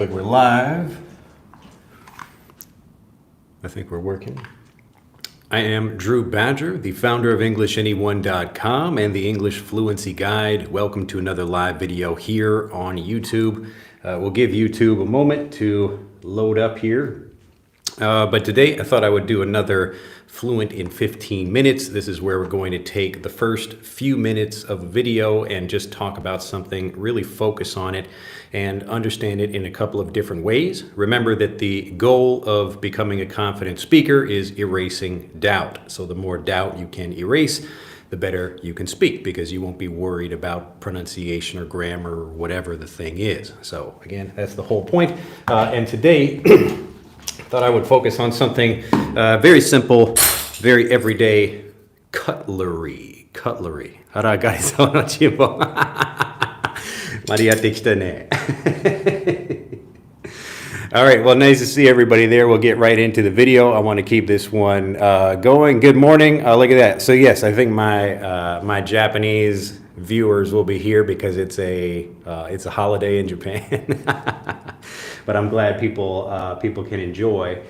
Like we're live. I think we're working. I am Drew Badger, the founder of EnglishAnyone.com and the English Fluency Guide. Welcome to another live video here on YouTube. We'll give YouTube a moment to load up here. But today I thought I would do another Fluent in 15 minutes. This is where we're going to take the first few minutes of a video and just talk about something, really focus on it and understand it in a couple of different ways. Remember that the goal of becoming a confident speaker is erasing doubt. So the more doubt you can erase, the better you can speak, because you won't be worried about pronunciation or grammar or whatever the thing is. So again, that's the whole point. And today, thought I would focus on something very simple, very everyday cutlery. Cutlery. 腹がりそうのチーム。までやってきたね。All right, well, nice to see everybody there. We'll get right into the video. I want to keep this one going. Good morning. Look at that. So yes, I think my Japanese viewers will be here because it's a holiday in Japan. But I'm glad people can enjoy,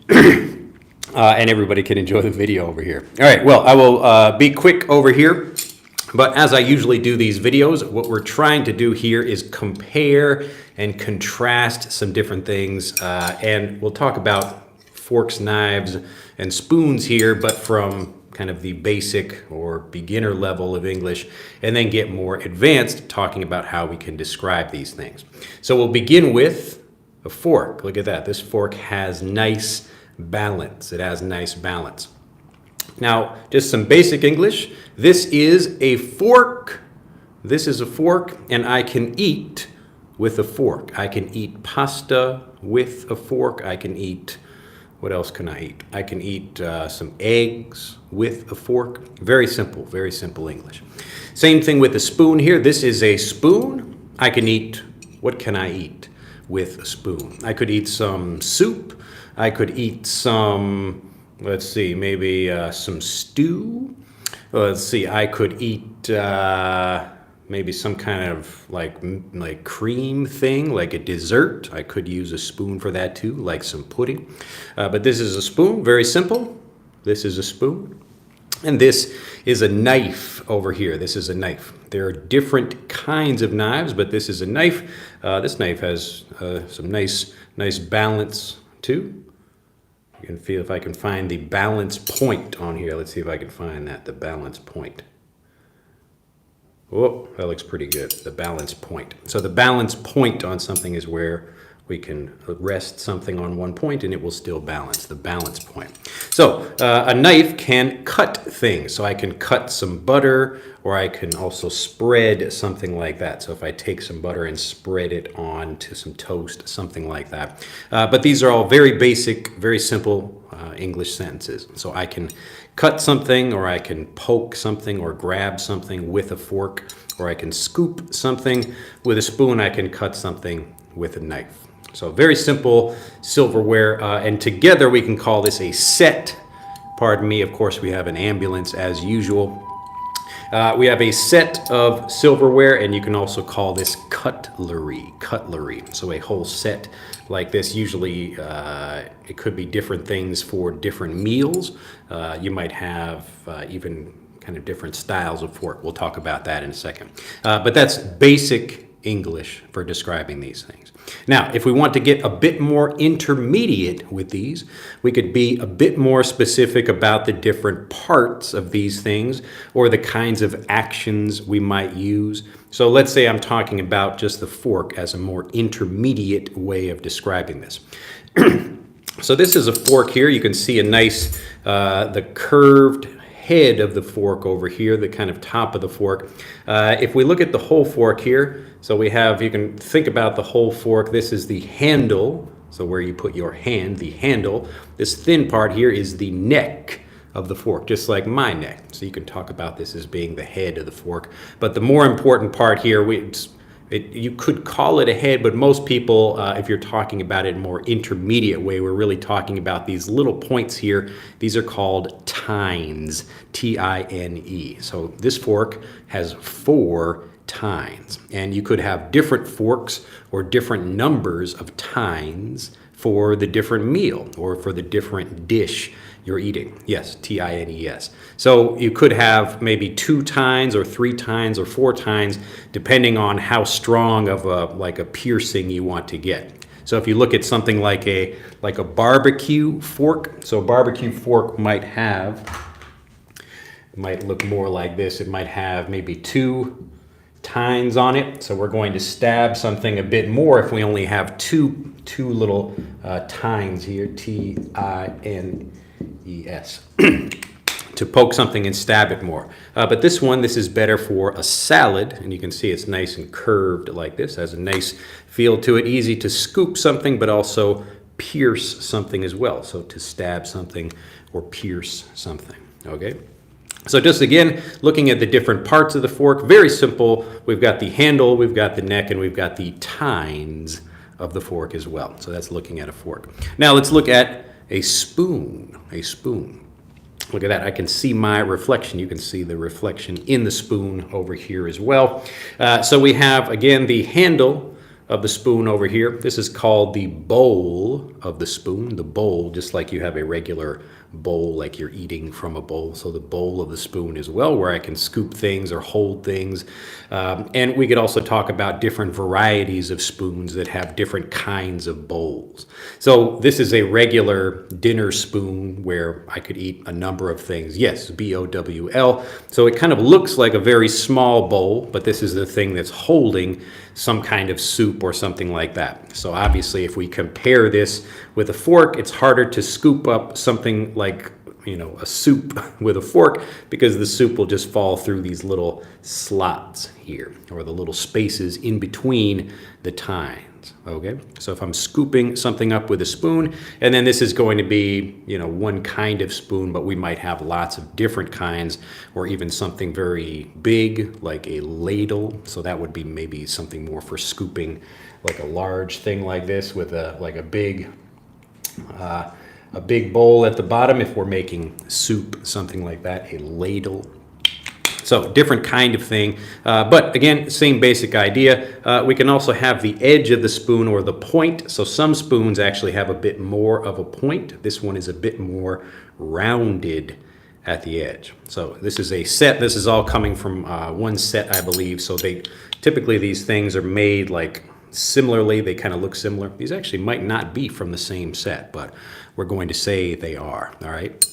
and everybody can enjoy the video over here. All right, well, I will be quick over here. But as I usually do these videos, what we're trying to do here is compare and contrast some different things. And we'll talk about forks, knives, and spoons here, but from kind of the basic or beginner level of English, and then get more advanced talking about how we can describe these things. So we'll begin with a fork. Look at that. This fork has nice balance. It has nice balance. Now, just some basic English. This is a fork. This is a fork, and I can eat with a fork. I can eat pasta with a fork. I can eat, what else can I eat? I can eat some eggs with a fork. Very simple English. Same thing with the spoon here. This is a spoon. I can eat, what can I eat with a spoon? I could eat some soup. I could eat some, let's see, maybe some stew. Let's see, I could eat maybe some kind of like cream thing, like a dessert. I could use a spoon for that too, like some pudding. But this is a spoon, very simple. This is a spoon. And this is a knife over here. This is a knife. There are different kinds of knives, but this is a knife. This knife has some nice balance too. You can feel if I can find the balance point on here. Let's see if I can find that, the balance point. Oh, that looks pretty good, the balance point. So the balance point on something is where we can rest something on one point and it will still balance, the balance point. So a knife can cut things. So I can cut some butter, or I can also spread something like that. So if I take some butter and spread it onto some toast, something like that. But these are all very basic, very simple English sentences. So I can cut something, or I can poke something, or grab something with a fork, or I can scoop something with a spoon. I can cut something with a knife. So very simple silverware, and together we can call this a set. Pardon me, of course we have an ambulance as usual. We have a set of silverware, and you can also call this cutlery. So a whole set like this. Usually it could be different things for different meals. You might have even kind of different styles of fork. We'll talk about that in a second. But that's basic English for describing these things. Now, if we want to get a bit more intermediate with these, we could be a bit more specific about the different parts of these things or the kinds of actions we might use. So let's say I'm talking about just the fork as a more intermediate way of describing this. So this is a fork here. You can see a nice, the curved head of the fork over here, the kind of top of the fork. If we look at the whole fork here, so we have, you can think about the whole fork. This is the handle, so where you put your hand, the handle. This thin part here is the neck of the fork, just like my neck. So you can talk about this as being the head of the fork. But the more important part here, you could call it a head, but most people, if you're talking about it in a more intermediate way, we're really talking about these little points here. These are called tines, T-I-N-E. So this fork has 4 tines. And you could have different forks or different numbers of tines for the different meal or for the different dish you're eating. Yes, T-I-N-E-S. So you could have maybe 2 tines or 3 tines or 4 tines, depending on how strong of a piercing you want to get. So if you look at something like a barbecue fork, so a barbecue fork might look more like this. It might have maybe 2 tines on it. So we're going to stab something a bit more if we only have two little tines here, T-I-N-E-S, to poke something and stab it more. But this is better for a salad, and you can see it's nice and curved like this. Has a nice feel to it, easy to scoop something, but also pierce something as well. So to stab something or pierce something, okay? So just again, looking at the different parts of the fork, very simple. We've got the handle, we've got the neck, and we've got the tines of the fork as well. So that's looking at a fork. Now let's look at a spoon. A spoon. Look at that. I can see my reflection. You can see the reflection in the spoon over here as well. So we have, again, the handle of the spoon over here. This is called the bowl of the spoon. The bowl, just like you have a regular bowl, like you're eating from a bowl. So the bowl of the spoon as well, where I can scoop things or hold things. And we could also talk about different varieties of spoons that have different kinds of bowls. So this is a regular dinner spoon where I could eat a number of things. Yes, B-O-W-L. So it kind of looks like a very small bowl, but this is the thing that's holding some kind of soup or something like that. So obviously, if we compare this with a fork, it's harder to scoop up something like, a soup with a fork, because the soup will just fall through these little slots here, or the little spaces in between the tines, okay? So if I'm scooping something up with a spoon, and then this is going to be, one kind of spoon, but we might have lots of different kinds, or even something very big, like a ladle. So that would be maybe something more for scooping, like a large thing like this with a big bowl at the bottom. If we're making soup, something like that, a ladle. So different kind of thing, but again, same basic idea. We can also have the edge of the spoon or the point. So some spoons actually have a bit more of a point. This one is a bit more rounded at the edge. So this is a set. This is all coming from one set, I believe. So typically these things are made like similarly. They kind of look similar. These actually might not be from the same set, but we're going to say they are, all right?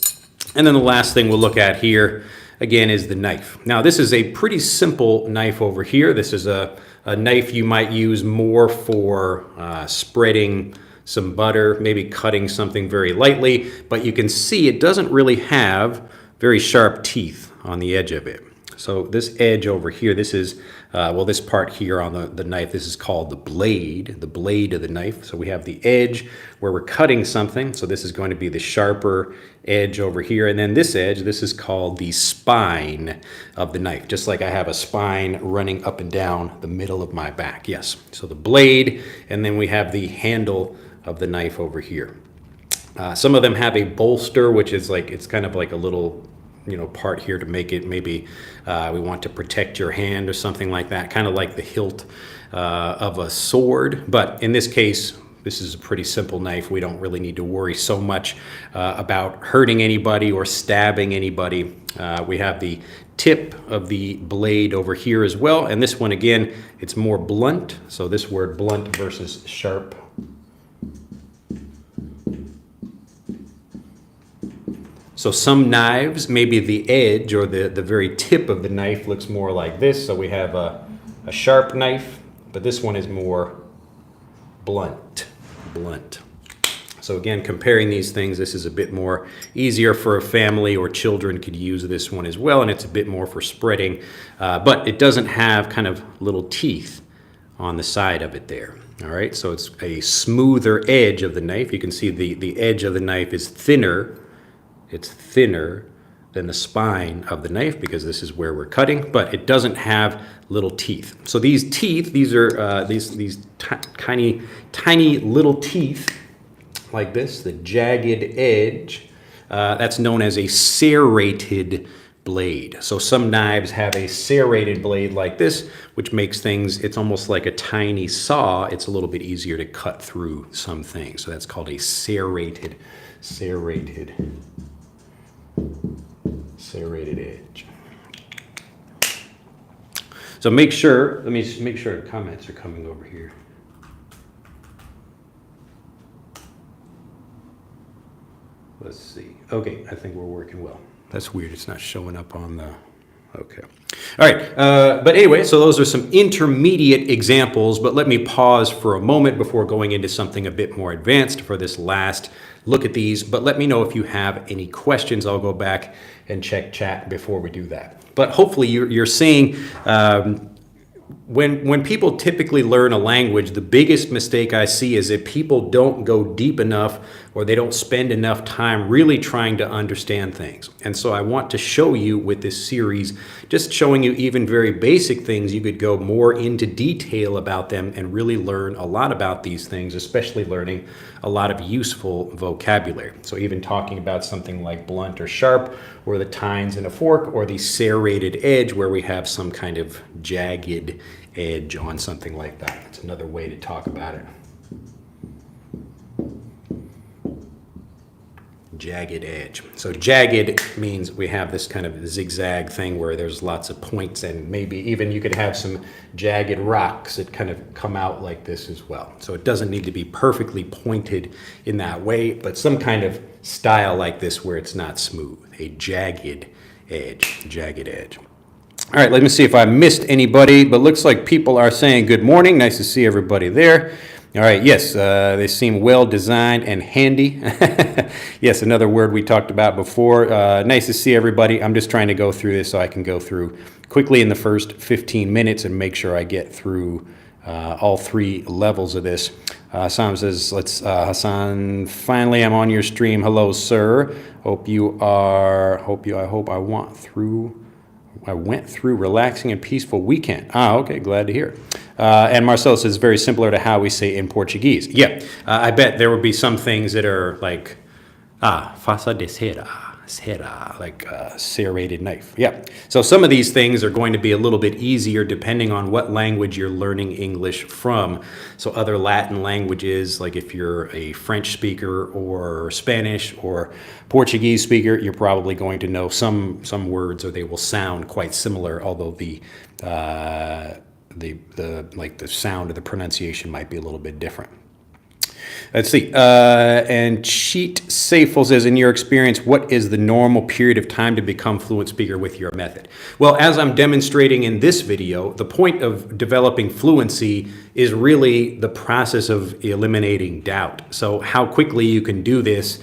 And then the last thing we'll look at here, again, is the knife. Now, this is a pretty simple knife over here. This is a knife you might use more for spreading some butter, maybe cutting something very lightly, but you can see it doesn't really have very sharp teeth on the edge of it. So this edge over here, this is, this part here on the knife, this is called the blade of the knife. So we have the edge where we're cutting something. So this is going to be the sharper edge over here. And then this edge, this is called the spine of the knife. Just like I have a spine running up and down the middle of my back. Yes. So the blade, and then we have the handle of the knife over here. Some of them have a bolster, which is like, it's kind of like a little part here to make it, maybe we want to protect your hand or something like that, kind of like the hilt of a sword. But in this case, this is a pretty simple knife. We don't really need to worry so much about hurting anybody or stabbing anybody. We have the tip of the blade over here as well. And this one, again, it's more blunt. So this word blunt versus sharp. So some knives, maybe the edge or the very tip of the knife looks more like this. So we have a sharp knife, but this one is more blunt. So again, comparing these things, this is a bit more easier for a family, or children could use this one as well, and it's a bit more for spreading, but it doesn't have kind of little teeth on the side of it there. All right, so it's a smoother edge of the knife. You can see the edge of the knife is thinner. It's thinner than the spine of the knife because this is where we're cutting, but it doesn't have little teeth. So these teeth, these are these tiny little teeth like this, the jagged edge. That's known as a serrated blade. So some knives have a serrated blade like this, which makes things, it's almost like a tiny saw. It's a little bit easier to cut through some things. So that's called a serrated edge. So make sure, let me make sure the comments are coming over here. Let's see. Okay, I think we're working well. That's weird. It's not showing up on the... Okay. All right. But anyway, so those are some intermediate examples, but let me pause for a moment before going into something a bit more advanced for this last look at these. But let me know if you have any questions. I'll go back and check chat before we do that. But hopefully you're seeing... When people typically learn a language, the biggest mistake I see is that people don't go deep enough or they don't spend enough time really trying to understand things. And so I want to show you with this series, just showing you even very basic things, you could go more into detail about them and really learn a lot about these things, especially learning a lot of useful vocabulary. So even talking about something like blunt or sharp, or the tines in a fork, or the serrated edge where we have some kind of jagged edge on something like that. That's another way to talk about it. Jagged edge. So jagged means we have this kind of zigzag thing where there's lots of points, and maybe even you could have some jagged rocks that kind of come out like this as well. So it doesn't need to be perfectly pointed in that way, but some kind of style like this where it's not smooth. A jagged edge. Jagged edge. All right, let me see if I missed anybody, but looks like people are saying good morning. Nice to see everybody there. All right, yes, they seem well designed and handy. Yes, another word we talked about before. Nice to see everybody. I'm just trying to go through this so I can go through quickly in the first 15 minutes and make sure I get through all three levels of this. Hassan says, Hassan, finally I'm on your stream. Hello, sir. I went through relaxing and peaceful weekend. Okay, glad to hear. And Marcelo says, very similar to how we say in Portuguese. Yeah, I bet there would be some things that are like, faça de cera, like a serrated knife. Yeah, so some of these things are going to be a little bit easier depending on what language you're learning English from. So other Latin languages, like if you're a French speaker or Spanish or Portuguese speaker, you're probably going to know some words, or they will sound quite similar, although the sound of the pronunciation might be a little bit different. Let's see. And Cheat Safel says, in your experience, what is the normal period of time to become fluent speaker with your method? Well, as I'm demonstrating in this video, the point of developing fluency is really the process of eliminating doubt. So how quickly you can do this,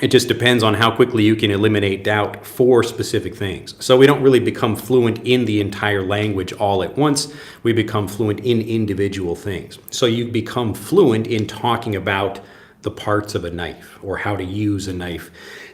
it just depends on how quickly you can eliminate doubt for specific things. So we don't really become fluent in the entire language all at once. We become fluent in individual things. So you become fluent in talking about the parts of a knife or how to use a knife,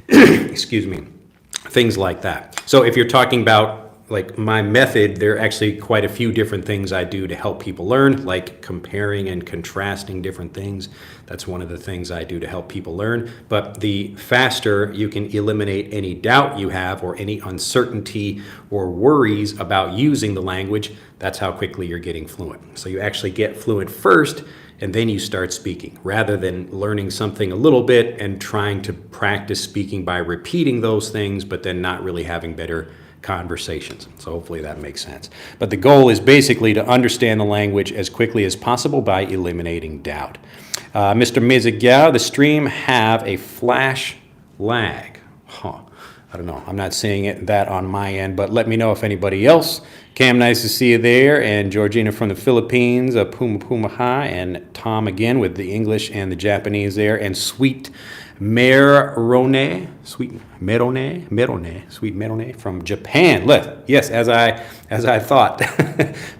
excuse me, things like that. So if you're talking about like my method, there are actually quite a few different things I do to help people learn, like comparing and contrasting different things. That's one of the things I do to help people learn. But the faster you can eliminate any doubt you have or any uncertainty or worries about using the language, that's how quickly you're getting fluent. So you actually get fluent first, and then you start speaking, rather than learning something a little bit and trying to practice speaking by repeating those things, but then not really having better conversations. So hopefully that makes sense. But the goal is basically to understand the language as quickly as possible by eliminating doubt. Mr. Mizigyao, the stream have a flash lag. I don't know. I'm not seeing that on my end, but let me know if anybody else. Cam, nice to see you there. And Georgina from the Philippines, Puma Hi, and Tom again with the English and the Japanese there, and Sweet Merone from Japan. Yes, as I thought,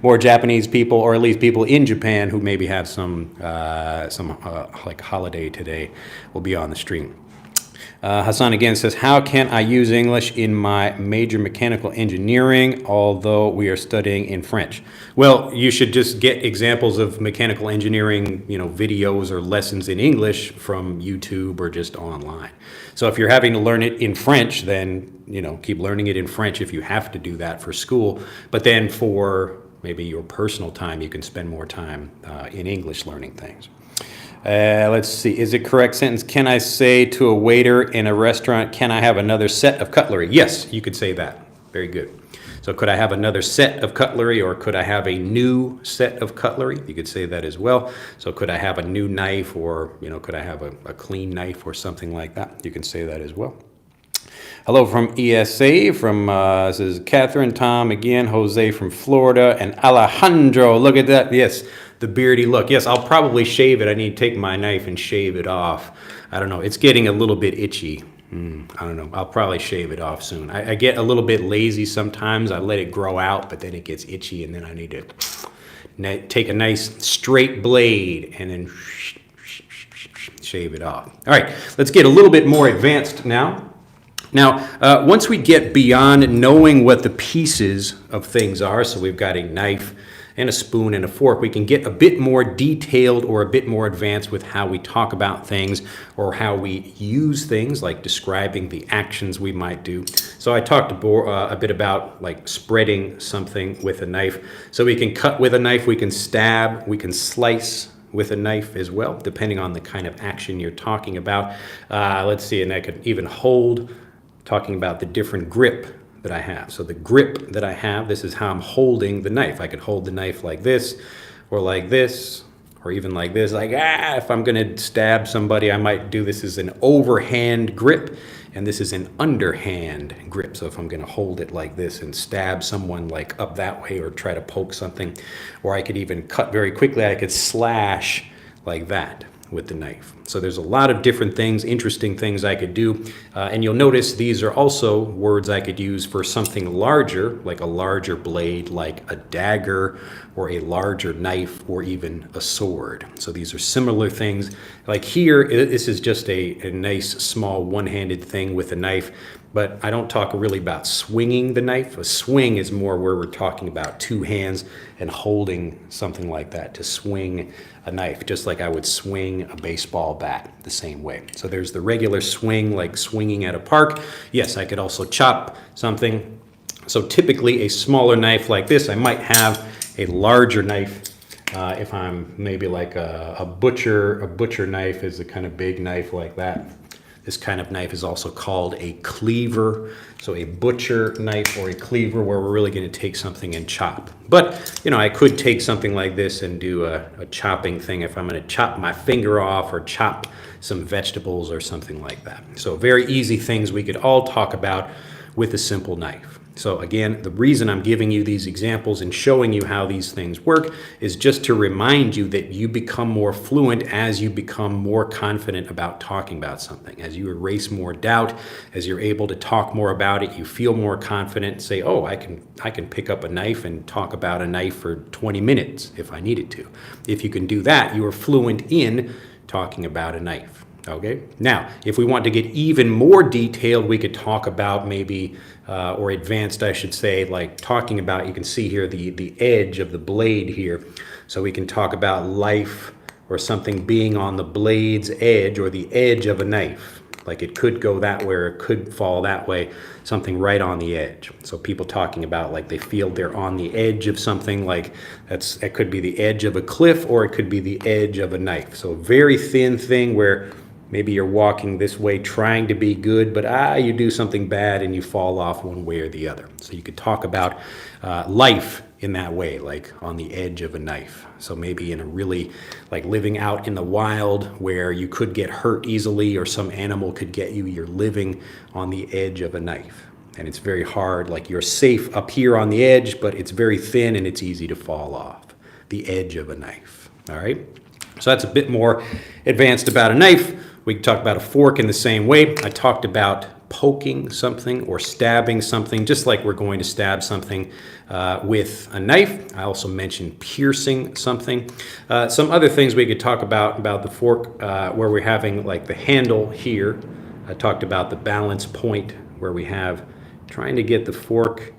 more Japanese people, or at least people in Japan who maybe have some like holiday today, will be on the stream. Hassan again says, how can I use English in my major mechanical engineering, although we are studying in French? Well, you should just get examples of mechanical engineering, videos or lessons in English from YouTube or just online. So if you're having to learn it in French, then, keep learning it in French if you have to do that for school. But then for maybe your personal time, you can spend more time in English learning things. Let's see. Is it correct sentence? Can I say to a waiter in a restaurant, can I have another set of cutlery? Yes, you could say that. Very good. So could I have another set of cutlery, or could I have a new set of cutlery? You could say that as well. So could I have a new knife, or, could I have a clean knife or something like that? You can say that as well. Hello from ESA, this is Catherine, Tom again, Jose from Florida, and Alejandro. Look at that. Yes, the beardy look. Yes, I'll probably shave it. I need to take my knife and shave it off. I don't know. It's getting a little bit itchy. I don't know. I'll probably shave it off soon. I get a little bit lazy sometimes. I let it grow out, but then it gets itchy, and then I need to take a nice straight blade and then shave it off. All right, let's get a little bit more advanced now. Now, once we get beyond knowing what the pieces of things are, so we've got a knife and a spoon and a fork, we can get a bit more detailed or a bit more advanced with how we talk about things or how we use things, like describing the actions we might do. So I talked a bit about like spreading something with a knife. So we can cut with a knife, we can stab, we can slice with a knife as well, depending on the kind of action you're talking about. Let's see, and I could even hold, talking about the different grip that I have. So the grip that I have, this is how I'm holding the knife. I could hold the knife like this, or even like this. Like, if I'm gonna stab somebody, I might do this as an overhand grip, and this is an underhand grip. So if I'm gonna hold it like this and stab someone like up that way, or try to poke something, or I could even cut very quickly, I could slash like that with the knife. So there's a lot of different things, interesting things I could do. And you'll notice these are also words I could use for something larger, like a larger blade, like a dagger, or a larger knife, or even a sword. So these are similar things. Like here, this is just a nice small one-handed thing with a knife, but I don't talk really about swinging the knife. A swing is more where we're talking about two hands and holding something like that to swing a knife, just like I would swing a baseball bat the same way. So there's the regular swing, like swinging at a park. Yes, I could also chop something. So typically a smaller knife like this, I might have a larger knife. If I'm maybe like a butcher knife is a kind of big knife like that. This kind of knife is also called a cleaver. So a butcher knife or a cleaver, where we're really going to take something and chop. But, I could take something like this and do a chopping thing if I'm going to chop my finger off or chop some vegetables or something like that. So very easy things we could all talk about with a simple knife. So again, the reason I'm giving you these examples and showing you how these things work is just to remind you that you become more fluent as you become more confident about talking about something. As you erase more doubt, as you're able to talk more about it, you feel more confident, say, oh, I can pick up a knife and talk about a knife for 20 minutes if I needed to. If you can do that, you are fluent in talking about a knife. Okay. Now, if we want to get even more detailed, we could talk about maybe, or advanced, I should say, like talking about, you can see here the edge of the blade here. So we can talk about life or something being on the blade's edge or the edge of a knife. Like it could go that way or it could fall that way, something right on the edge. So people talking about like they feel they're on the edge of something, like it could be the edge of a cliff or it could be the edge of a knife. So a very thin thing where maybe you're walking this way trying to be good, but you do something bad and you fall off one way or the other. So you could talk about life in that way, like on the edge of a knife. So maybe in a really, like living out in the wild where you could get hurt easily or some animal could get you, you're living on the edge of a knife. And it's very hard, like you're safe up here on the edge, but it's very thin and it's easy to fall off. The edge of a knife, all right? So that's a bit more advanced about a knife. We can talk about a fork in the same way. I talked about poking something or stabbing something, just like we're going to stab something with a knife. I also mentioned piercing something. Some other things we could talk about the fork, where we're having like the handle here. I talked about the balance point where we have trying to get the fork.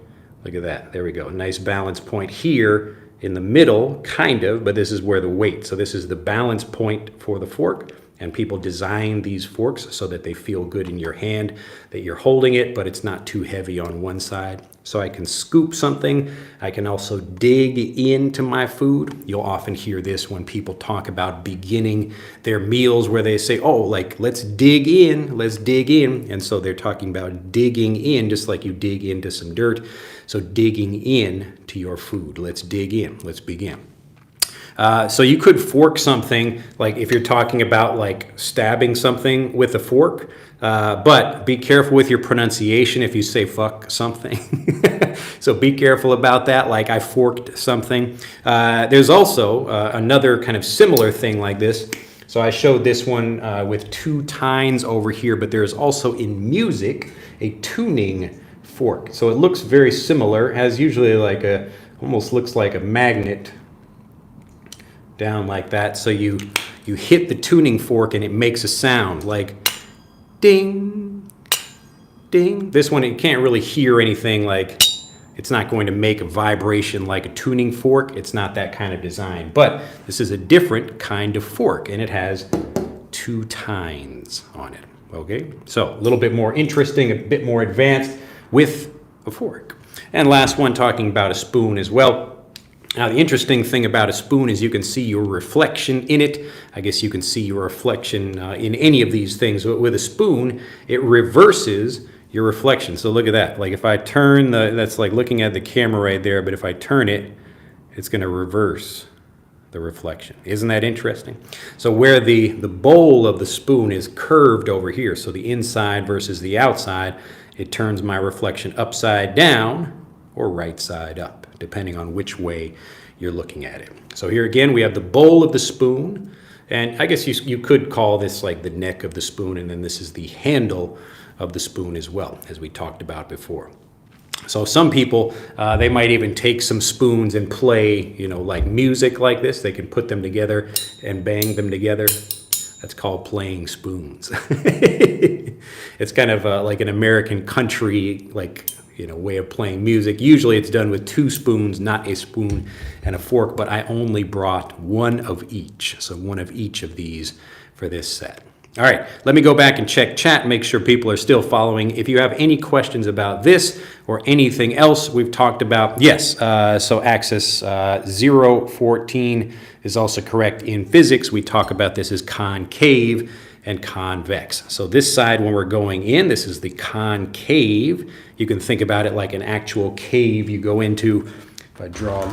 Look at that. There we go. Nice balance point here in the middle, kind of, but this is where the weight. So this is the balance point for the fork. And people design these forks so that they feel good in your hand, that you're holding it, but it's not too heavy on one side. So I can scoop something. I can also dig into my food. You'll often hear this when people talk about beginning their meals where they say, oh, like, let's dig in, let's dig in. And so they're talking about digging in, just like you dig into some dirt. So digging in to your food. Let's dig in, let's begin. So you could fork something, like if you're talking about like stabbing something with a fork, but be careful with your pronunciation if you say fuck something. So be careful about that, like I forked something. There's also another kind of similar thing like this. So I showed this one with two tines over here, but there's also in music a tuning fork. So it looks very similar, has usually like almost looks like a magnet down like that. So you hit the tuning fork and it makes a sound like ding, ding. This one, you can't really hear anything, like it's not going to make a vibration like a tuning fork. It's not that kind of design, but this is a different kind of fork and it has two tines on it. Okay, so a little bit more interesting, a bit more advanced with a fork. And last one, talking about a spoon as well. Now, the interesting thing about a spoon is you can see your reflection in it. I guess you can see your reflection in any of these things. But with a spoon, it reverses your reflection. So look at that. Like if I turn that's like looking at the camera right there, but if I turn it, it's going to reverse the reflection. Isn't that interesting? So where the bowl of the spoon is curved over here, so the inside versus the outside, it turns my reflection upside down or right side up, depending on which way you're looking at it. So here again, we have the bowl of the spoon, and I guess you could call this like the neck of the spoon, and then this is the handle of the spoon as well, as we talked about before. So some people, they might even take some spoons and play, like music like this. They can put them together and bang them together. That's called playing spoons. It's kind of like an American country, way of playing music. Usually it's done with two spoons, not a spoon and a fork, but I only brought one of each. So one of each of these for this set. All right, let me go back and check chat, make sure people are still following. If you have any questions about this or anything else we've talked about, yes, so axis 014 is also correct. In physics, we talk about this as concave and convex. So this side, when we're going in, this is the concave. You can think about it like an actual cave you go into. If I draw a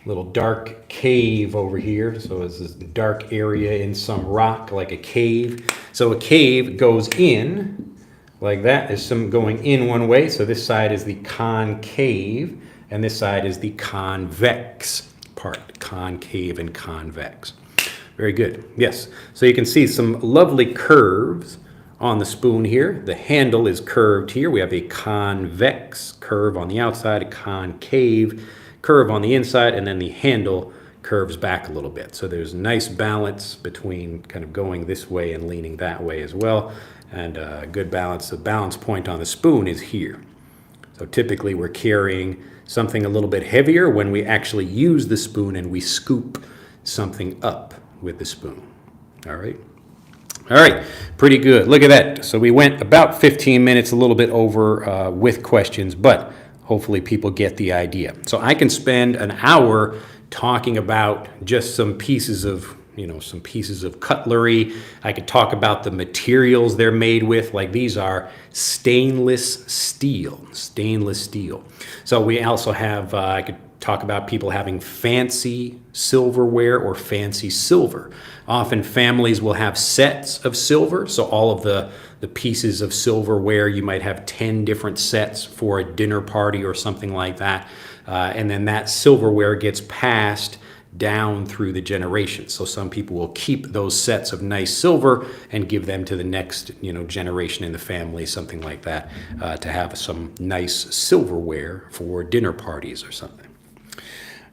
little dark cave over here. So it's this dark area in some rock, like a cave. So a cave goes in like that. There's some going in one way. So this side is the concave, and this side is the convex part, concave and convex. Very good. Yes. So you can see some lovely curves on the spoon here. The handle is curved here. We have a convex curve on the outside, a concave curve on the inside, and then the handle curves back a little bit. So there's nice balance between kind of going this way and leaning that way as well, and good balance. The balance point on the spoon is here. So typically we're carrying something a little bit heavier when we actually use the spoon and we scoop something up with the spoon. All right. All right, pretty good. Look at that. So we went about 15 minutes, a little bit over with questions, but hopefully people get the idea. So I can spend an hour talking about just some pieces of, some pieces of cutlery. I could talk about the materials they're made with, like these are stainless steel. So we also have, I could talk about people having fancy silverware or fancy silver. Often families will have sets of silver, so all of the pieces of silverware, you might have 10 different sets for a dinner party or something like that, and then that silverware gets passed down through the generations. So some people will keep those sets of nice silver and give them to the next generation in the family, something like that, to have some nice silverware for dinner parties or something.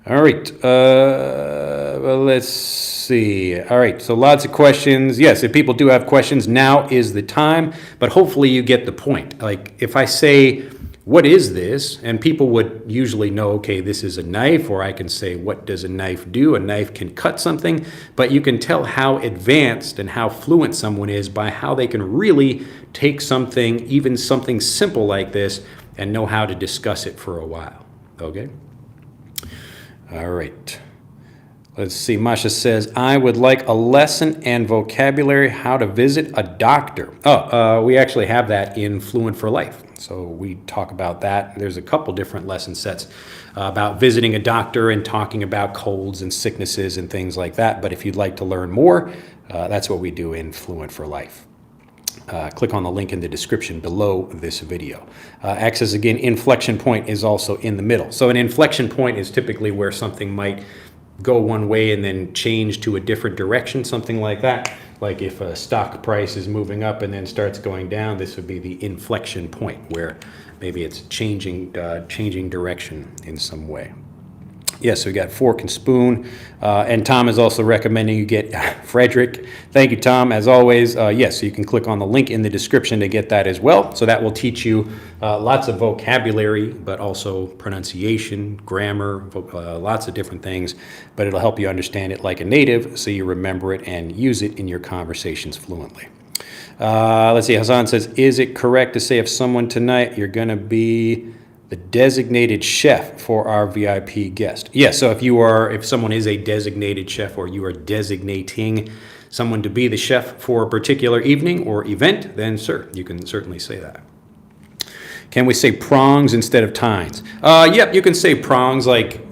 All right. Well, let's see. All right. So lots of questions. Yes, if people do have questions, now is the time. But hopefully you get the point. Like if I say, what is this? And people would usually know, okay, this is a knife, or I can say, what does a knife do? A knife can cut something, but you can tell how advanced and how fluent someone is by how they can really take something, even something simple like this, and know how to discuss it for a while. Okay? All right. Let's see. Masha says, I would like a lesson and vocabulary how to visit a doctor. We actually have that in Fluent for Life. So we talk about that. There's a couple different lesson sets about visiting a doctor and talking about colds and sicknesses and things like that. But if you'd like to learn more, that's what we do in Fluent for Life. Click on the link in the description below this video. Access again, inflection point is also in the middle. So an inflection point is typically where something might go one way and then change to a different direction, something like that. Like if a stock price is moving up and then starts going down, this would be the inflection point where maybe it's changing direction in some way. Yes, so we got fork and spoon. And Tom is also recommending you get Frederick. Thank you, Tom, as always. Yes, so you can click on the link in the description to get that as well. So that will teach you lots of vocabulary, but also pronunciation, grammar, lots of different things. But it'll help you understand it like a native so you remember it and use it in your conversations fluently. Let's see, Hassan says, is it correct to say if someone tonight, you're going to be the designated chef for our VIP guest? Yes, so if someone is a designated chef or you are designating someone to be the chef for a particular evening or event, then sir, you can certainly say that. Can we say prongs instead of tines? Yep, you can say prongs. Like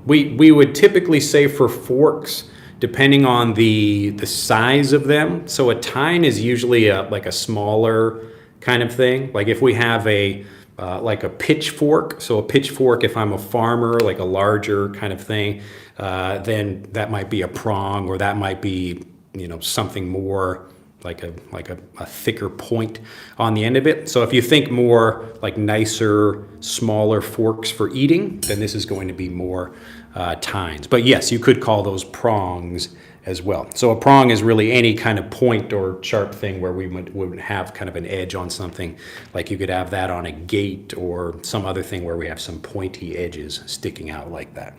we would typically say for forks, depending on the size of them. So a tine is usually like a smaller kind of thing. Like if we have like a pitchfork. So a pitchfork, if I'm a farmer, like a larger kind of thing, then that might be a prong, or that might be, something more like a thicker point on the end of it. So if you think more like nicer, smaller forks for eating, then this is going to be more tines. But yes, you could call those prongs as well. So a prong is really any kind of point or sharp thing where we would have kind of an edge on something. Like you could have that on a gate or some other thing where we have some pointy edges sticking out like that.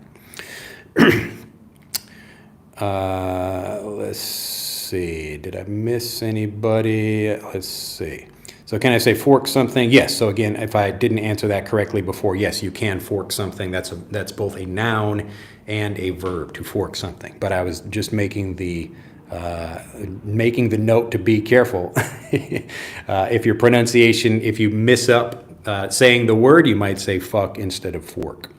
Let's see. Did I miss anybody? Let's see. So can I say fork something? Yes. So again, if I didn't answer that correctly before, yes, you can fork something. That's both a noun and a verb, to fork something. But I was just making the note to be careful. If your pronunciation, if you miss up saying the word, you might say fuck instead of fork.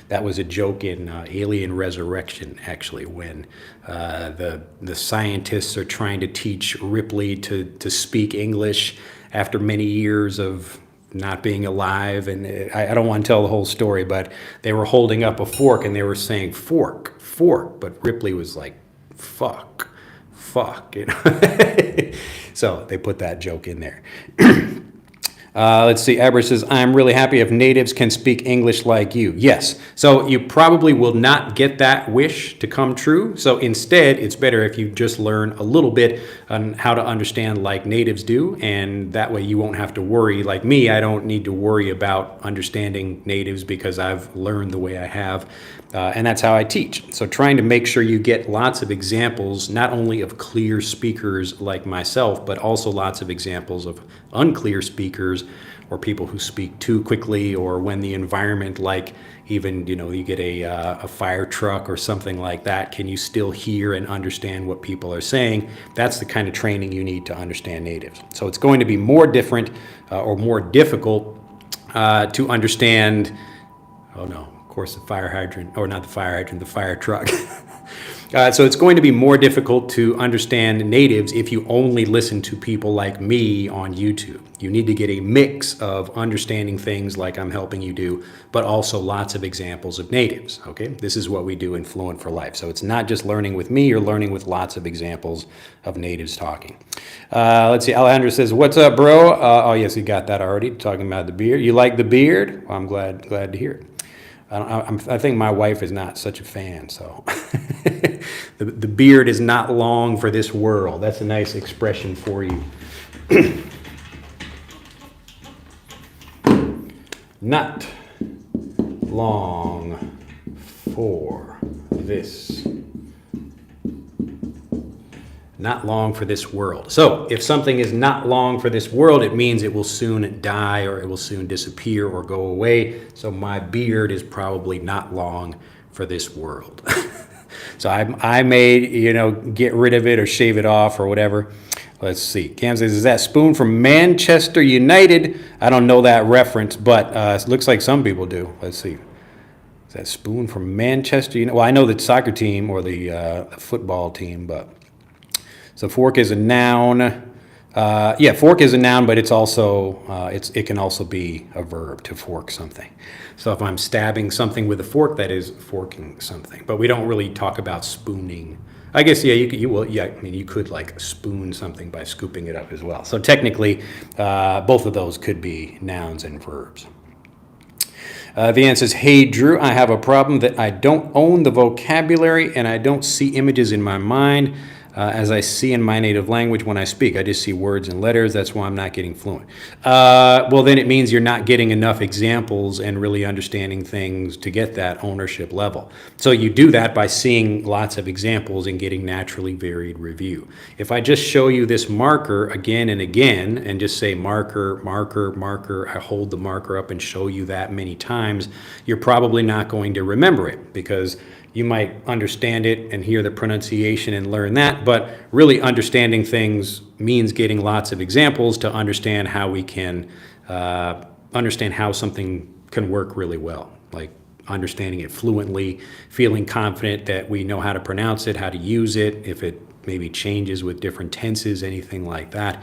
That was a joke in Alien Resurrection, actually, when the scientists are trying to teach Ripley to speak English after many years of not being alive. And I don't want to tell the whole story, but they were holding up a fork and they were saying fork, fork. But Ripley was like, fuck, fuck. So they put that joke in there. Let's see, Abra says, I'm really happy if natives can speak English like you. Yes, so you probably will not get that wish to come true. So instead, it's better if you just learn a little bit on how to understand like natives do. And that way you won't have to worry. Like me, I don't need to worry about understanding natives because I've learned the way I have. And that's how I teach. So trying to make sure you get lots of examples, not only of clear speakers like myself, but also lots of examples of unclear speakers or people who speak too quickly, or when the environment, like even, you get a fire truck or something like that, can you still hear and understand what people are saying? That's the kind of training you need to understand natives. So it's going to be more different or more difficult to understand, oh no, of course, the fire hydrant, or not the fire hydrant, the fire truck. So it's going to be more difficult to understand natives if you only listen to people like me on YouTube. You need to get a mix of understanding things like I'm helping you do, but also lots of examples of natives, okay? This is what we do in Fluent for Life. So it's not just learning with me, you're learning with lots of examples of natives talking. Let's see, Alejandro says, what's up, bro? Oh, yes, you got that already, talking about the beard. You like the beard? Well, I'm glad to hear it. I think my wife is not such a fan, so. The beard is not long for this world. That's a nice expression for you. Not long for this. Not long for this world. So if something is not long for this world, it means it will soon die or it will soon disappear or go away. So my beard is probably not long for this world. So I may, get rid of it or shave it off or whatever. Let's see. Cam says, is that Spoon from Manchester United? I don't know that reference, but it looks like some people do. Let's see. Is that Spoon from Manchester United? Well, I know the soccer team or the football team, but... So fork is a noun. Fork is a noun, but it's also it can also be a verb to fork something. So if I'm stabbing something with a fork, that is forking something. But we don't really talk about spooning. I guess you could like spoon something by scooping it up as well. So technically, both of those could be nouns and verbs. The answer is, hey, Drew, I have a problem that I don't own the vocabulary and I don't see images in my mind. As I see in my native language when I speak. I just see words and letters. That's why I'm not getting fluent. Well, then it means you're not getting enough examples and really understanding things to get that ownership level. So you do that by seeing lots of examples and getting naturally varied review. If I just show you this marker again and again and just say marker, marker, marker, I hold the marker up and show you that many times, you're probably not going to remember it because you might understand it and hear the pronunciation and learn that, but really understanding things means getting lots of examples to understand how we can understand how something can work really well, like understanding it fluently, feeling confident that we know how to pronounce it, how to use it, if it maybe changes with different tenses, anything like that.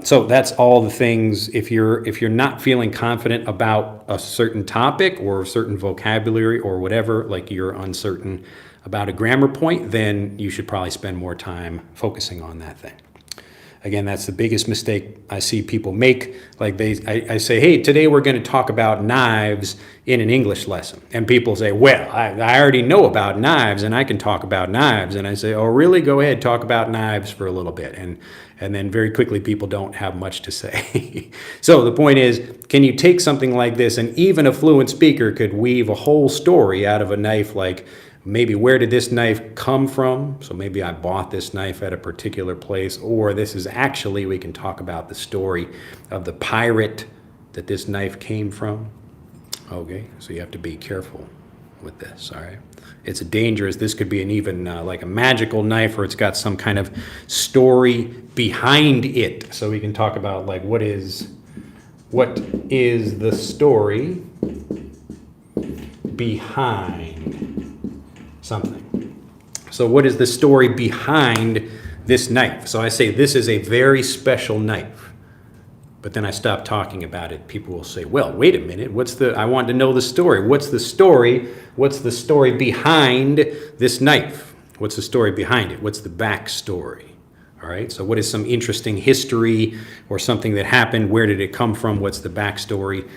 So that's all the things. If you're not feeling confident about a certain topic or a certain vocabulary or whatever, like you're uncertain about a grammar point, then you should probably spend more time focusing on that thing. Again, that's the biggest mistake I see people make. Like I say, hey, today we're going to talk about knives in an English lesson. And people say, well, I already know about knives and I can talk about knives. And I say, oh, really? Go ahead, talk about knives for a little bit. And then very quickly people don't have much to say. So the point is, can you take something like this, and even a fluent speaker could weave a whole story out of a knife, like maybe where did this knife come from? So maybe I bought this knife at a particular place, or this is actually, we can talk about the story of the pirate that this knife came from. Okay, so you have to be careful with this, all right? It's dangerous. This could be an even like a magical knife, or it's got some kind of story behind it. So we can talk about like what is the story behind something. So what is the story behind this knife? So I say this is a very special knife, but then I stop talking about it. People will say, well, wait a minute, I want to know the story. What's the story? What's the story behind this knife? What's the story behind it? What's the backstory? All right, so what is some interesting history or something that happened? Where did it come from? What's the backstory?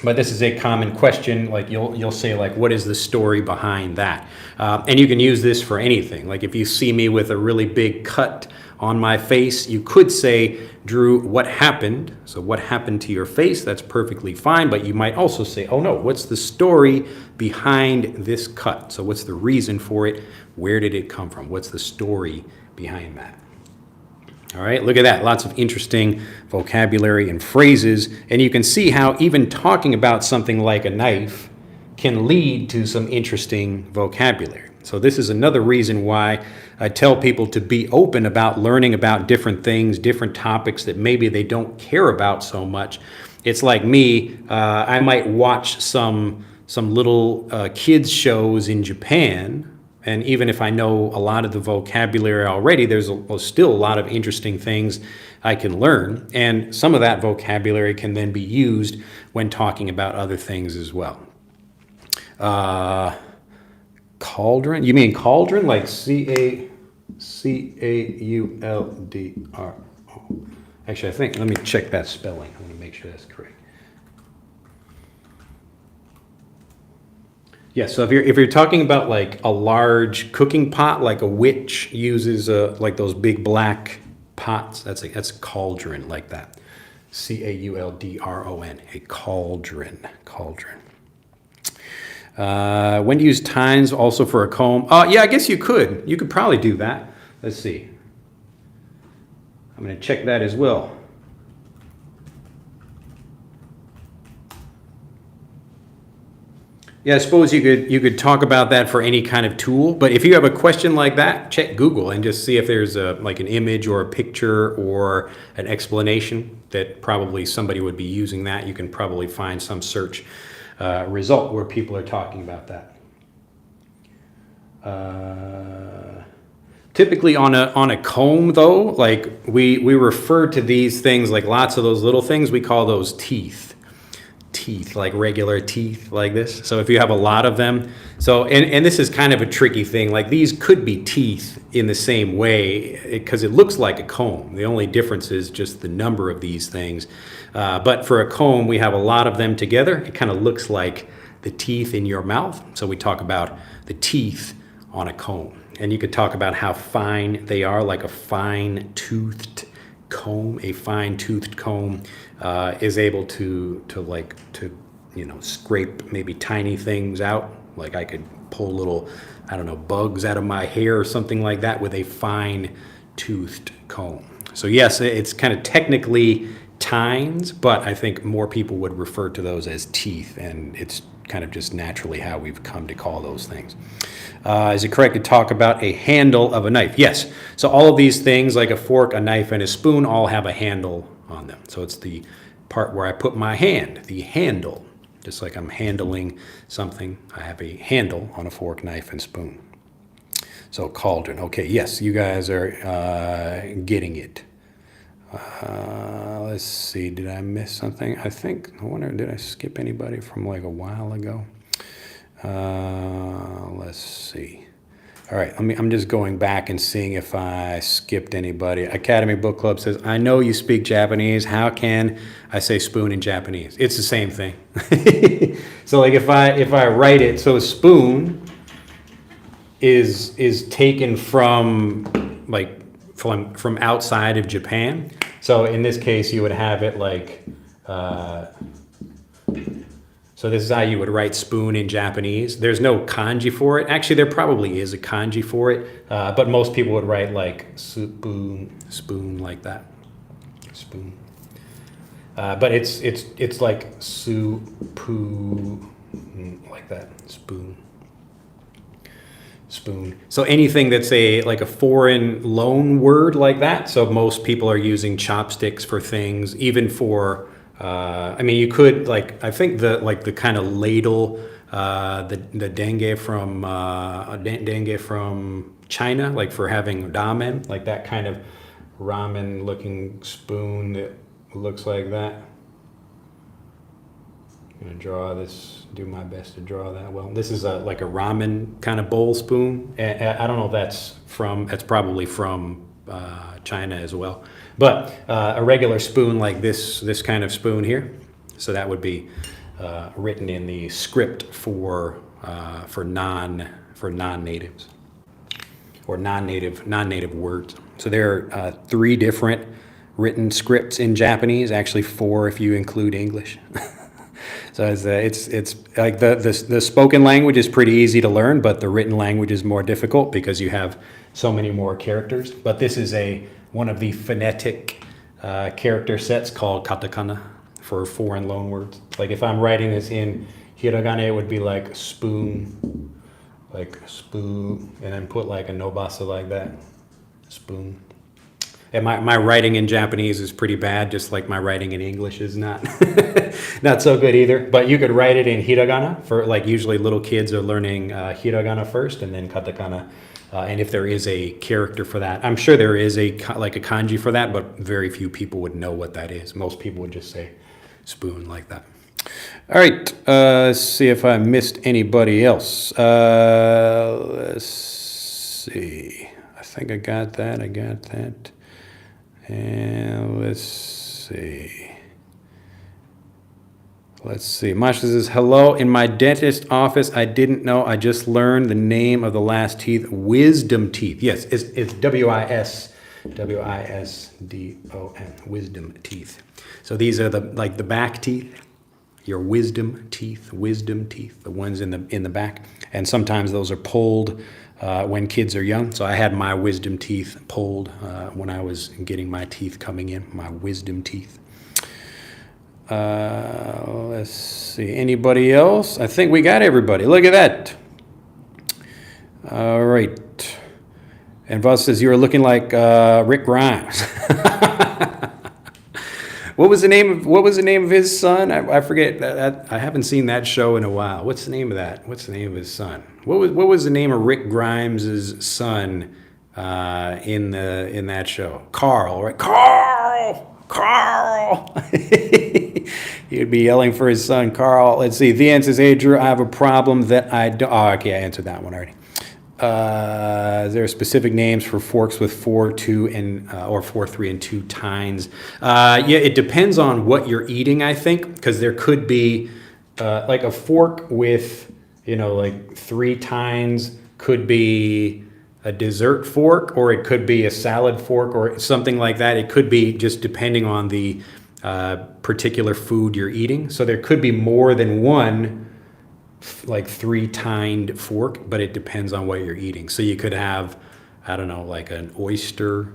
But this is a common question. Like you'll say, like, what is the story behind that? And you can use this for anything. Like if you see me with a really big cut on my face, you could say, Drew, what happened? So what happened to your face? That's perfectly fine. But you might also say, oh no, what's the story behind this cut? So what's the reason for it? Where did it come from? What's the story behind that? All right, look at that. Lots of interesting vocabulary and phrases. And you can see how even talking about something like a knife can lead to some interesting vocabulary. So this is another reason why I tell people to be open about learning about different things, different topics that maybe they don't care about so much. It's like me, I might watch some little kids shows in Japan. And even if I know a lot of the vocabulary already, there's still a lot of interesting things I can learn. And some of that vocabulary can then be used when talking about other things as well. Cauldron? You mean cauldron? Like C-A-U-L-D-R-O. Actually, let me check that spelling. I want to make sure that's correct. Yeah, so if you're talking about like a large cooking pot, like a witch uses like those big black pots, that's a cauldron like that. Cauldron, a cauldron. Cauldron. When to use tines also for a comb? Yeah, I guess you could. You could probably do that. Let's see. I'm going to check that as well. Yeah, I suppose you could talk about that for any kind of tool, but if you have a question like that, check Google and just see if there's like an image or a picture or an explanation that probably somebody would be using that. You can probably find some search result where people are talking about that. Typically on a comb though, like we refer to these things, like lots of those little things, we call those teeth, like regular teeth like this. So if you have a lot of them, so and this is kind of a tricky thing, like these could be teeth in the same way because it looks like a comb. The only difference is just the number of these things. But for a comb, we have a lot of them together. It kind of looks like the teeth in your mouth. So we talk about the teeth on a comb. And you could talk about how fine they are, like a fine-toothed comb. A fine-toothed comb is able to scrape maybe tiny things out. Like I could pull little, I don't know, bugs out of my hair or something like that with a fine-toothed comb. So yes, it's kind of technically tines, but I think more people would refer to those as teeth, and it's kind of just naturally how we've come to call those things. Is it correct to talk about a handle of a knife? Yes. So all of these things, like a fork, a knife, and a spoon, all have a handle on them. So it's the part where I put my hand, the handle. Just like I'm handling something, I have a handle on a fork, knife, and spoon. So cauldron. Okay, yes, you guys are getting it. Let's see, did I miss something? I wonder, did I skip anybody from like a while ago? Let's see. All right, I'm just going back and seeing if I skipped anybody. Academy Book Club says, I know you speak Japanese. How can I say spoon in Japanese? It's the same thing. So like if I write it, so spoon is taken from outside of Japan. So in this case, you would have it like, so this is how you would write spoon in Japanese. There's no kanji for it. Actually, there probably is a kanji for it, but most people would write like spoon like that, spoon. But it's like su-poo, like that, spoon. Spoon. So anything that's like a foreign loan word like that. So most people are using chopsticks for things, even for. I mean, you could I think the kind of ladle, the denge from China, like for having ramen, like that kind of ramen looking spoon that looks like that. I'm gonna do my best to draw that well. This is like a ramen kind of bowl spoon. I don't know if that's probably from China as well. But a regular spoon like this kind of spoon here. So that would be written in the script for non-natives or non-native words. So there are 3 different written scripts in Japanese. Actually 4 if you include English. So it's like the spoken language is pretty easy to learn, but the written language is more difficult because you have so many more characters. But this is one of the phonetic character sets called katakana for foreign loan words. Like if I'm writing this in hiragana, it would be like spoon, and then put like a nobasa like that, spoon. And my writing in Japanese is pretty bad, just like my writing in English is not not so good either. But you could write it in hiragana for usually little kids are learning hiragana first and then katakana. And if there is a character for that, I'm sure there is a kanji for that, but very few people would know what that is. Most people would just say spoon like that. All right, let's see if I missed anybody else. Let's see. I think I got that. And let's see. Let's see. Masha says, hello. In my dentist office, I didn't know. I just learned the name of the last teeth. Wisdom teeth. Yes, it's W-I-S-D-O-M. Wisdom teeth. So these are the back teeth. Your wisdom teeth, the ones in the back. And sometimes those are pulled when kids are young. So I had my wisdom teeth pulled when I was getting my teeth coming in, my wisdom teeth. Let's see. Anybody else? I think we got everybody. Look at that. All right. And Voss says you were looking like Rick Grimes. What was the name of his son? I forget. I haven't seen that show in a while. What's the name of that? What's the name of his son? What was the name of Rick Grimes' son in that show? Carl, right? Carl. He'd be yelling for his son, Carl. Let's see. The answer is, hey, Drew, I have a problem that I don't. Oh, okay, I answered that one already. There are specific names for forks with 4, 2, and or 4, 3, and 2 tines. Yeah, it depends on what you're eating, I think, because there could be like a fork with, like 3 tines could be a dessert fork, or it could be a salad fork, or something like that. It could be just depending on the particular food you're eating. So there could be more than one like 3-tined fork, but it depends on what you're eating. So you could have, I don't know, like an oyster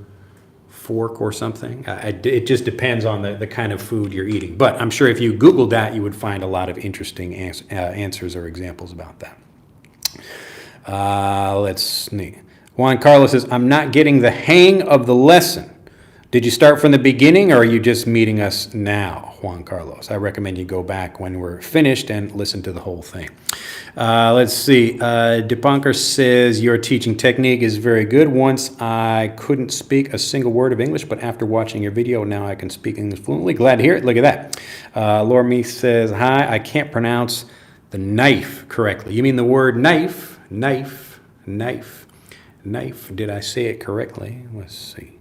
fork or something. It just depends on the kind of food you're eating. But I'm sure if you Googled that, you would find a lot of interesting answers or examples about that. Let's see. Juan Carlos says, I'm not getting the hang of the lesson. Did you start from the beginning, or are you just meeting us now, Juan Carlos? I recommend you go back when we're finished and listen to the whole thing. Let's see. Dipankar says, your teaching technique is very good. Once I couldn't speak a single word of English, but after watching your video, now I can speak English fluently. Glad to hear it. Look at that. Laura Me says, hi, I can't pronounce the knife correctly. You mean the word knife? Knife. Did I say it correctly? Let's see.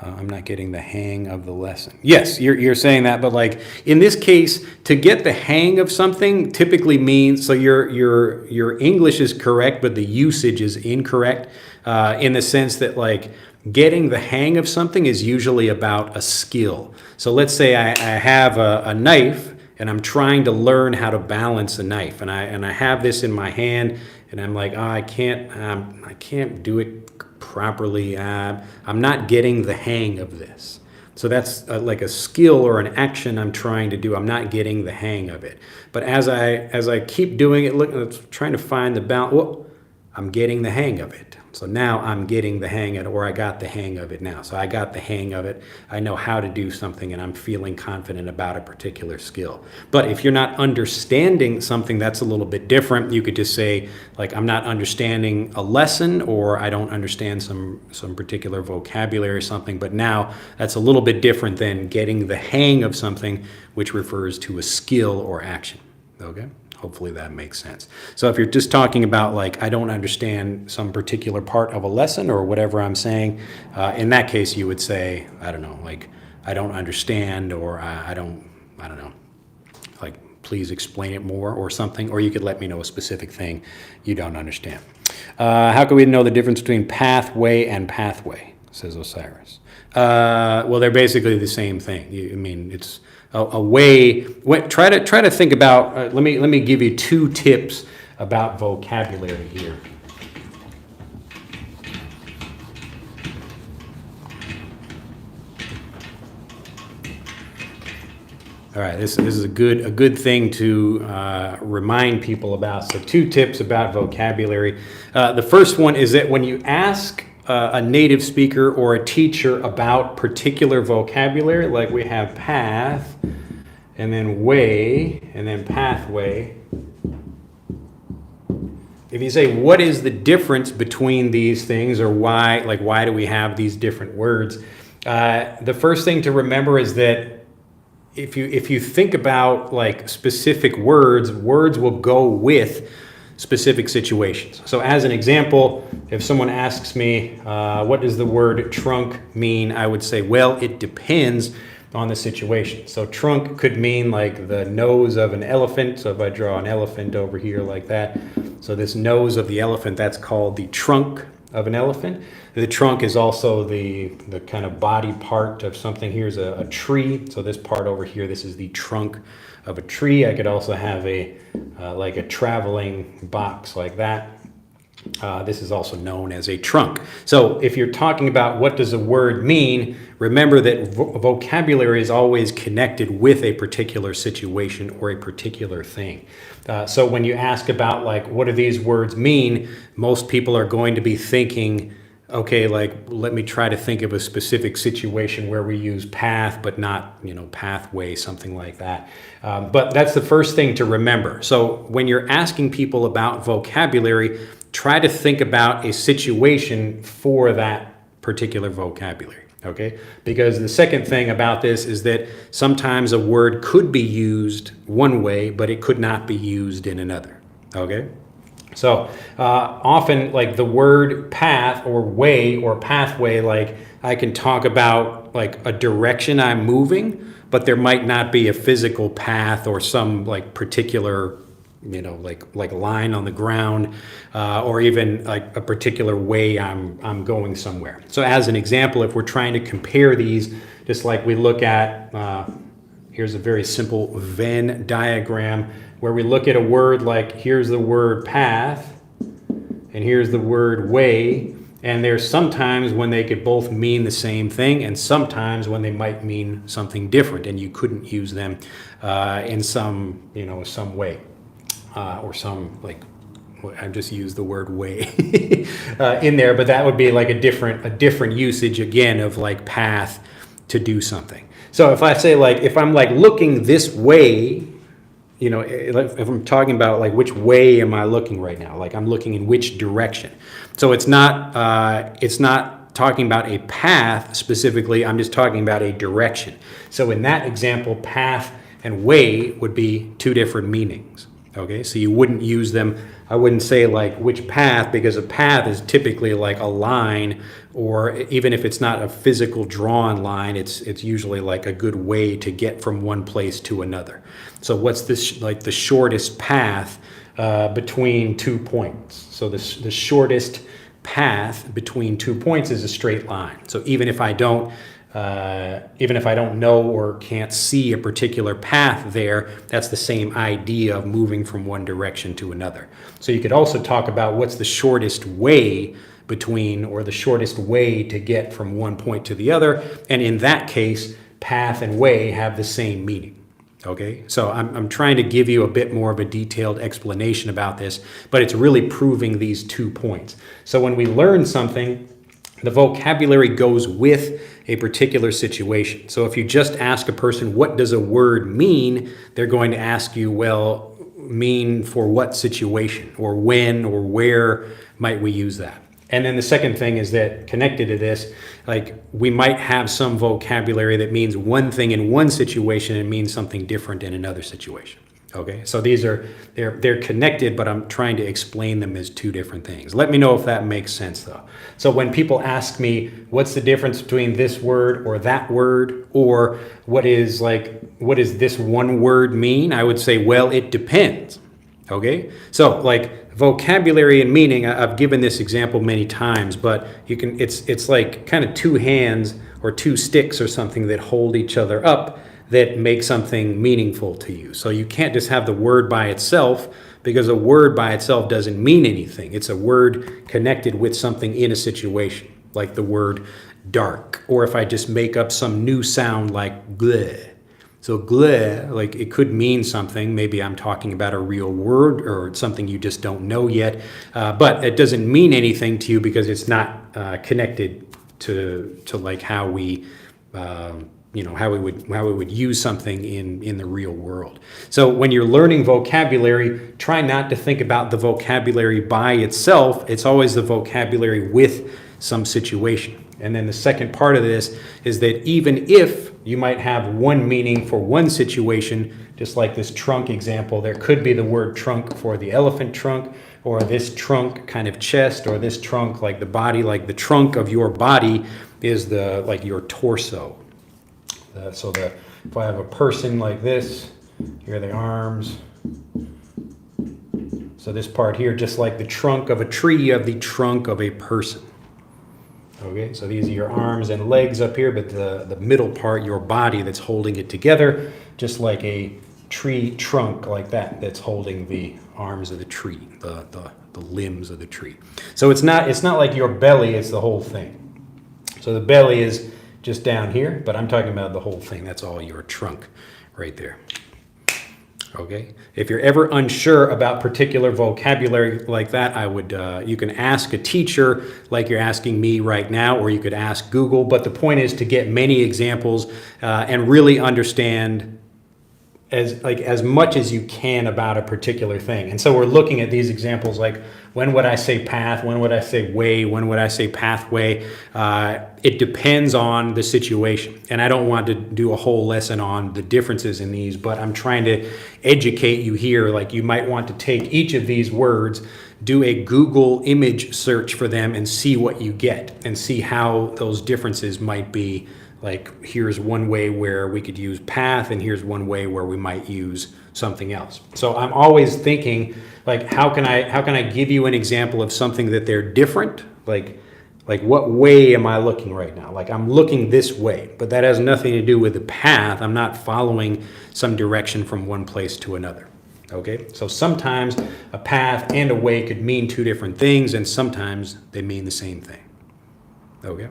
I'm not getting the hang of the lesson. Yes, you're saying that, but like in this case, to get the hang of something typically means, so your English is correct, but the usage is incorrect in the sense that like getting the hang of something is usually about a skill. So let's say I have a knife and I'm trying to learn how to balance a knife, and I have this in my hand, and I'm like, oh, I can't do it properly. I'm not getting the hang of this. So that's like a skill or an action I'm trying to do. I'm not getting the hang of it. But as I keep doing it, trying to find the balance, well, I'm getting the hang of it. So now I'm getting the hang of it, or I got the hang of it now. So I got the hang of it. I know how to do something, and I'm feeling confident about a particular skill. But if you're not understanding something, that's a little bit different. You could just say, like, I'm not understanding a lesson, or I don't understand some particular vocabulary or something. But now that's a little bit different than getting the hang of something, which refers to a skill or action. Okay? Hopefully that makes sense. So if you're just talking about like, I don't understand some particular part of a lesson or whatever I'm saying, in that case you would say, I don't know, like, I don't understand, or I don't know, like, please explain it more or something, or you could let me know a specific thing you don't understand. How can we know the difference between pathway and pathway, says Osiris? Well, they're basically the same thing. I mean, it's a way. Try to think about. Let me give you 2 tips about vocabulary here. All right, this is a good thing to remind people about. So 2 tips about vocabulary. The first one is that when you ask a native speaker or a teacher about particular vocabulary, like we have path, and then way, and then pathway. If you say, what is the difference between these things, or why do we have these different words? The first thing to remember is that if you think about like specific words will go with specific situations. So as an example, if someone asks me, what does the word trunk mean? I would say, well, it depends on the situation. So trunk could mean like the nose of an elephant. So if I draw an elephant over here like that, so this nose of the elephant, that's called the trunk of an elephant. The trunk is also the kind of body part of something. Here's a tree. So this part over here, this is the trunk of a tree. I could also have a like a traveling box like that. This is also known as a trunk. So if you're talking about what does a word mean, remember that vocabulary is always connected with a particular situation or a particular thing. So when you ask about like, what do these words mean? Most people are going to be thinking, okay, like, let me try to think of a specific situation where we use path, but not, pathway, something like that. But that's the first thing to remember. So when you're asking people about vocabulary, try to think about a situation for that particular vocabulary, okay? Because the second thing about this is that sometimes a word could be used one way, but it could not be used in another, okay? So often like the word path or way or pathway, like I can talk about like a direction I'm moving, but there might not be a physical path or some like particular like line on the ground, or even like a particular way I'm going somewhere. So as an example, if we're trying to compare these, just like we look at, here's a very simple Venn diagram where we look at a word like here's the word path and here's the word way, and there's sometimes when they could both mean the same thing and sometimes when they might mean something different and you couldn't use them in some way. Or some, like, I just used the word way in there, but that would be like a different usage again of like path to do something. So if I say like, if I'm like looking this way, if I'm talking about like which way am I looking right now, like I'm looking in which direction. So it's not talking about a path specifically, I'm just talking about a direction. So in that example, path and way would be two different meanings. Okay, so you wouldn't use them. I wouldn't say like which path, because a path is typically like a line, or even if it's not a physical drawn line, it's usually like a good way to get from one place to another. So what's this like the shortest path between 2 points? So the shortest path between 2 points is a straight line. So even if I don't know or can't see a particular path there, that's the same idea of moving from one direction to another. So you could also talk about what's the shortest way between, or the shortest way to get from one point to the other. And in that case, path and way have the same meaning. Okay, so I'm trying to give you a bit more of a detailed explanation about this, but it's really proving these 2 points. So when we learn something, the vocabulary goes with a particular situation. So if you just ask a person, what does a word mean? They're going to ask you, well, mean for what situation, or when, or where might we use that? And then the second thing is that connected to this, like we might have some vocabulary that means one thing in one situation and means something different in another situation. Okay, so they're connected, but I'm trying to explain them as two different things. Let me know if that makes sense though. So when people ask me, what's the difference between this word or that word, or what does this one word mean? I would say, well, it depends. Okay, so like vocabulary and meaning, I've given this example many times, but it's like kind of two hands or two sticks or something that hold each other up that make something meaningful to you. So you can't just have the word by itself, because a word by itself doesn't mean anything. It's a word connected with something in a situation, like the word dark, or if I just make up some new sound like gleh. So gleh, like it could mean something. Maybe I'm talking about a real word or something you just don't know yet, but it doesn't mean anything to you because it's not connected to like how we how we would use something in the real world. So when you're learning vocabulary, try not to think about the vocabulary by itself. It's always the vocabulary with some situation. And then the second part of this is that even if you might have one meaning for one situation, just like this trunk example, there could be the word trunk for the elephant trunk, or this trunk kind of chest, or this trunk like the body, like the trunk of your body is like your torso. If I have a person like this, here are the arms. So this part here, just like the trunk of a tree, you have the trunk of a person. Okay, so these are your arms and legs up here, but the middle part, your body that's holding it together, just like a tree trunk like that, that's holding the arms of the tree, the limbs of the tree. So it's not like your belly, it's the whole thing. So the belly is just down here, but I'm talking about the whole thing. That's all your trunk right there. Okay. If you're ever unsure about particular vocabulary like that, I would you can ask a teacher like you're asking me right now, or you could ask Google. But the point is to get many examples and really understand as much as you can about a particular thing. And so we're looking at these examples like, when would I say path? When would I say way? When would I say pathway? It depends on the situation. And I don't want to do a whole lesson on the differences in these, but I'm trying to educate you here. Like, you might want to take each of these words, do a Google image search for them, and see what you get, and see how those differences might be. Like, here's one way where we could use path, and here's one way where we might use something else. So I'm always thinking, like, how can I give you an example of something that they're different? Like what way am I looking right now? Like, I'm looking this way, but that has nothing to do with the path. I'm not following some direction from one place to another. Okay, so sometimes a path and a way could mean two different things, and sometimes they mean the same thing. Okay.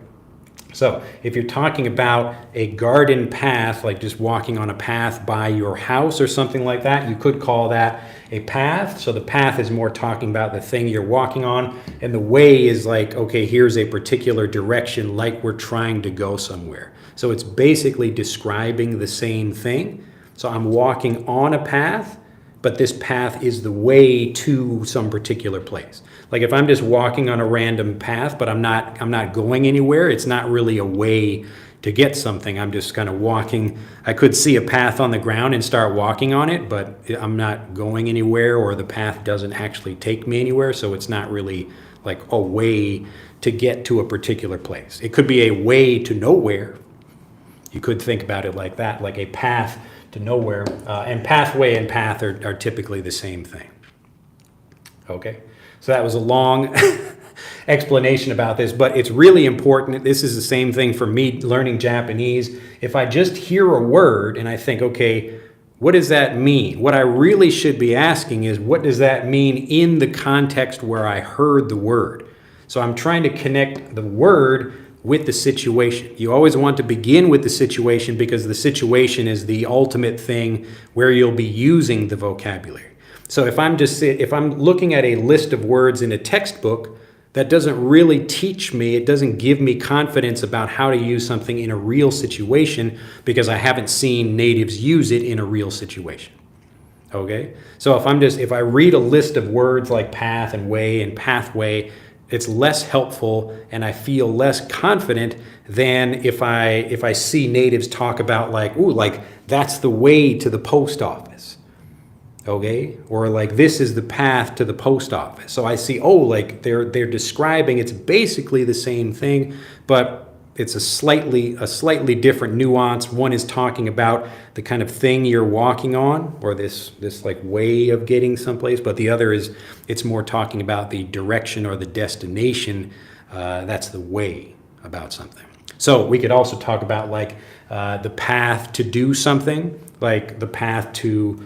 So if you're talking about a garden path, like just walking on a path by your house or something like that, you could call that a path. So the path is more talking about the thing you're walking on, and the way is like, okay, here's a particular direction, like we're trying to go somewhere. So it's basically describing the same thing. So I'm walking on a path, but this path is the way to some particular place. Like, if I'm just walking on a random path, but I'm not going anywhere, it's not really a way to get something. I'm just kind of walking. I could see a path on the ground and start walking on it, but I'm not going anywhere, or the path doesn't actually take me anywhere, so it's not really like a way to get to a particular place. It could be a way to nowhere. You could think about it like that, like a path to nowhere. And pathway and path are typically the same thing. Okay, so that was a long explanation about this, but it's really important. This is the same thing for me learning Japanese. If I just hear a word and I think, okay, what does that mean? What I really should be asking is, what does that mean in the context where I heard the word? So I'm trying to connect the word with the situation. You always want to begin with the situation, because the situation is the ultimate thing where you'll be using the vocabulary. So if I'm looking at a list of words in a textbook, that doesn't really teach me, it doesn't give me confidence about how to use something in a real situation, because I haven't seen natives use it in a real situation. Okay? So if I read a list of words like path and way and pathway, it's less helpful, and I feel less confident than if I see natives talk about like that's the way to the post office. Okay, or like, this is the path to the post office. So I see, like they're describing, it's basically the same thing, but it's a slightly different nuance. One is talking about the kind of thing you're walking on, or this like way of getting someplace, but the other is, it's more talking about the direction or the destination. That's the way about something. So we could also talk about like the path to do something, like the path to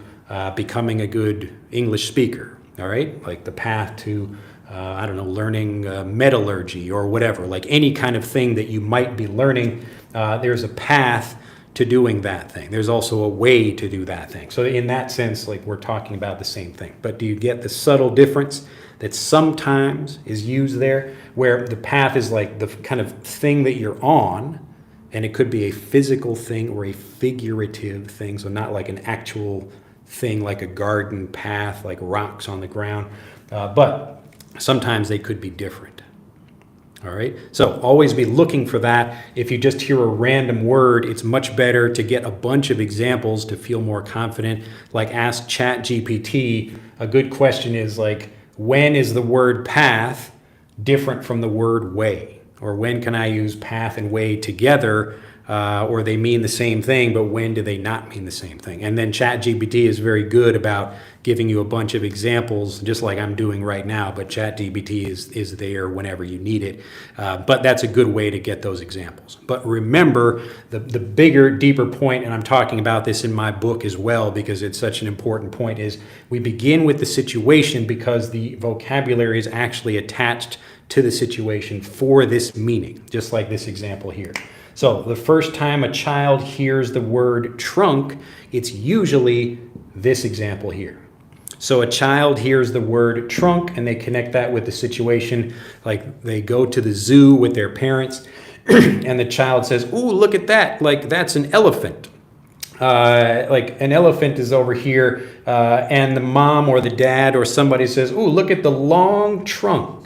becoming a good English speaker, all right? Like the path to, learning metallurgy or whatever, like any kind of thing that you might be learning, there's a path to doing that thing. There's also a way to do that thing. So in that sense, like, we're talking about the same thing. But do you get the subtle difference that sometimes is used there, where the path is like the kind of thing that you're on, and it could be a physical thing or a figurative thing, so not like an actual thing like a garden path, like rocks on the ground, but sometimes they could be different. All right, so always be looking for that. If you just hear a random word, it's much better to get a bunch of examples to feel more confident. Like, ask ChatGPT. A good question is like, when is the word path different from the word way? Or when can I use path and way together or they mean the same thing, but when do they not mean the same thing? And then ChatGPT is very good about giving you a bunch of examples, just like I'm doing right now, but ChatGPT is there whenever you need it. But that's a good way to get those examples. But remember, the bigger, deeper point, and I'm talking about this in my book as well because it's such an important point, is we begin with the situation because the vocabulary is actually attached to the situation for this meaning, just like this example here. So the first time a child hears the word trunk, it's usually this example here. So a child hears the word trunk and they connect that with the situation, like they go to the zoo with their parents and the child says, "Ooh, look at that, like that's an elephant." Like an elephant is over here and the mom or the dad or somebody says, "Ooh, look at the long trunk."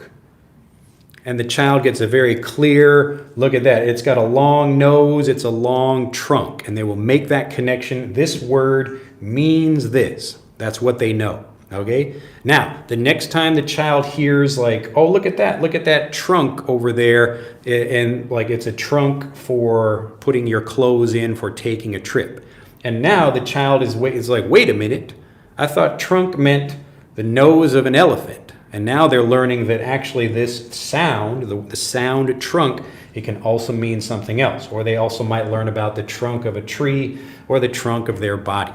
And the child gets a very clear look at that. It's got a long nose, it's a long trunk, and they will make that connection. This word means this. That's what they know, okay? Now, the next time the child hears like, "Oh, look at that trunk over there," and like it's a trunk for putting your clothes in for taking a trip. And now the child is like, "Wait a minute, I thought trunk meant the nose of an elephant." And now they're learning that actually this sound, the sound trunk, it can also mean something else. Or they also might learn about the trunk of a tree or the trunk of their body.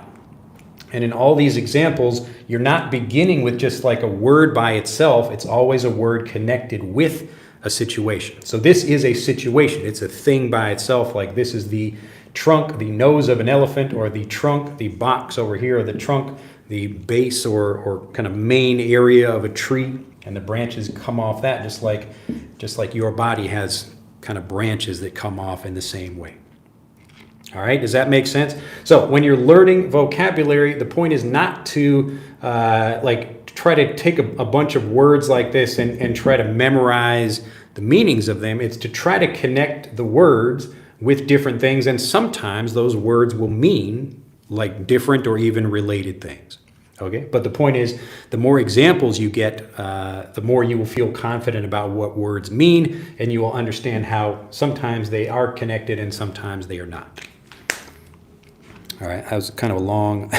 And in all these examples, you're not beginning with just like a word by itself. It's always a word connected with a situation. So this is a situation. It's a thing by itself. Like this is the trunk, the nose of an elephant, or the trunk, the box over here, or the trunk, the base or kind of main area of a tree, and the branches come off that, just like your body has kind of branches that come off in the same way. All right, does that make sense? So when you're learning vocabulary, the point is not to try to take a bunch of words like this and try to memorize the meanings of them. It's to try to connect the words with different things, and sometimes those words will mean like different or even related things. Okay, but the point is, the more examples you get, the more you will feel confident about what words mean, and you will understand how sometimes they are connected and sometimes they are not. All right, that was kind of a long,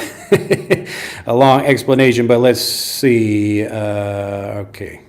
a long explanation, but let's see. Okay.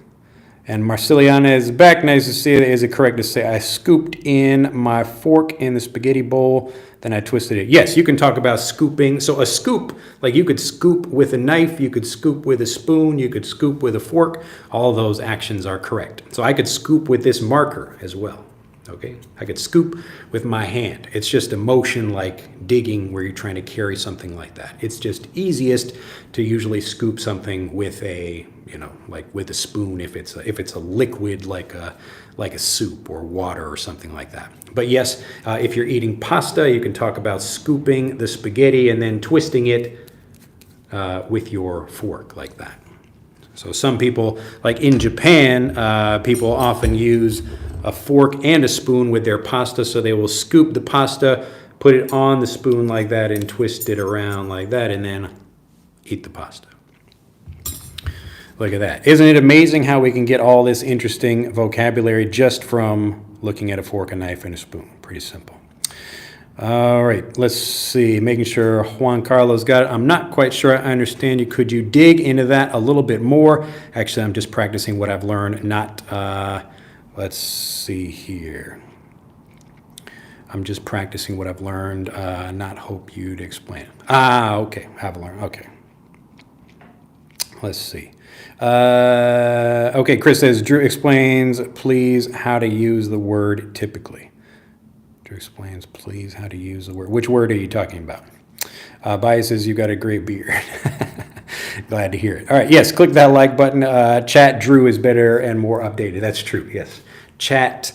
And Marceliana is back. Nice to see it. Is it correct to say I scooped in my fork in the spaghetti bowl, then I twisted it? Yes, you can talk about scooping. So a scoop, like you could scoop with a knife, you could scoop with a spoon, you could scoop with a fork. All those actions are correct. So I could scoop with this marker as well. Okay, I could scoop with my hand. It's just a motion like digging where you're trying to carry something like that. It's just easiest to usually scoop something with a, like with a spoon if it's a liquid like a soup or water or something like that. But yes, if you're eating pasta, you can talk about scooping the spaghetti and then twisting it with your fork like that. So some people, like in Japan, people often use a fork and a spoon with their pasta, so they will scoop the pasta, put it on the spoon like that, and twist it around like that, and then eat the pasta. Look at that. Isn't it amazing how we can get all this interesting vocabulary just from looking at a fork, a knife, and a spoon? Pretty simple. All right, let's see. Making sure Juan Carlos got it. I'm not quite sure I understand you. Could you dig into that a little bit more? Actually, I'm just practicing what I've learned, not... let's see here. I'm just practicing what I've learned, not hope you to explain. Okay, have learned, okay. Let's see. Okay, Chris says, Drew explains, please, how to use the word typically. Drew explains, please, how to use the word. Which word are you talking about? Bias says, you got a great beard. Glad to hear it. All right, yes, click that like button. Chat Drew is better and more updated. That's true, yes. Chat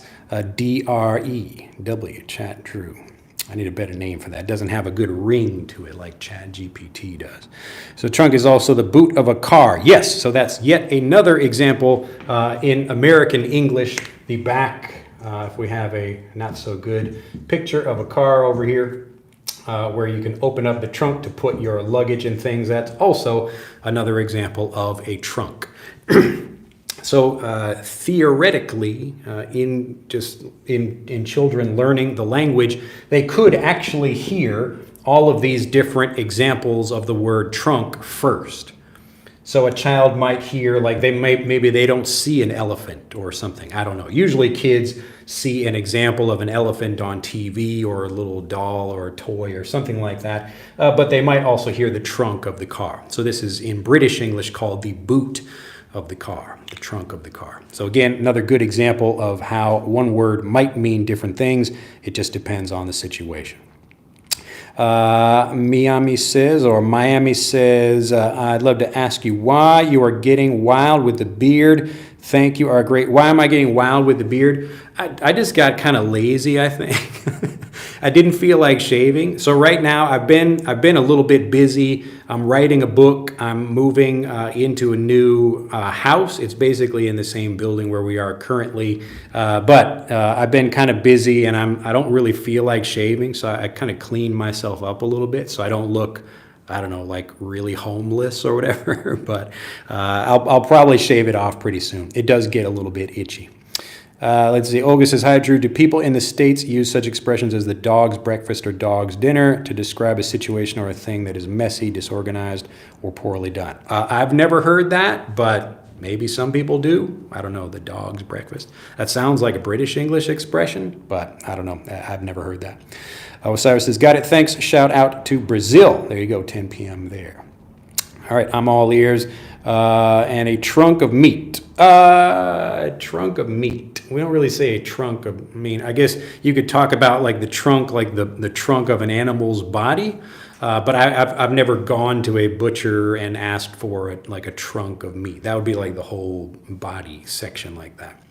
D-R-E-W, Chat Drew. I need a better name for that. It doesn't have a good ring to it like Chat GPT does. So trunk is also the boot of a car. Yes, so that's yet another example in American English. The back, if we have a not so good picture of a car over here, where you can open up the trunk to put your luggage and things. That's also another example of a trunk. So theoretically, in children learning the language, they could actually hear all of these different examples of the word trunk first. So a child might hear, like maybe they don't see an elephant or something. I don't know. Usually kids see an example of an elephant on TV or a little doll or a toy or something like that. But they might also hear the trunk of the car. So this is in British English called the boot of the car, the trunk of the car. So again, another good example of how one word might mean different things. It just depends on the situation. Miami says, I'd love to ask you why you are getting wild with the beard. Thank you, are great. Why am I getting wild with the beard? I just got kind of lazy, I think. I didn't feel like shaving. So right now I've been a little bit busy. I'm writing a book. I'm moving into a new house. It's basically in the same building where we are currently. But I've been kind of busy, and I don't really feel like shaving. So I kind of clean myself up a little bit so I don't look, I don't know, like really homeless or whatever. But I'll probably shave it off pretty soon. It does get a little bit itchy. Let's see. Olga says, hi, Drew. Do people in the States use such expressions as the dog's breakfast or dog's dinner to describe a situation or a thing that is messy, disorganized, or poorly done? I've never heard that, but maybe some people do. I don't know, the dog's breakfast. That sounds like a British English expression, but I don't know. I've never heard that. Osiris says, got it. Thanks. Shout out to Brazil. There you go, 10 p.m. there. All right, I'm all ears. And a trunk of meat. A trunk of meat. We don't really say a trunk of, I mean, I guess you could talk about like the trunk, like the trunk of an animal's body. But I've never gone to a butcher and asked for like a trunk of meat. That would be like the whole body section like that.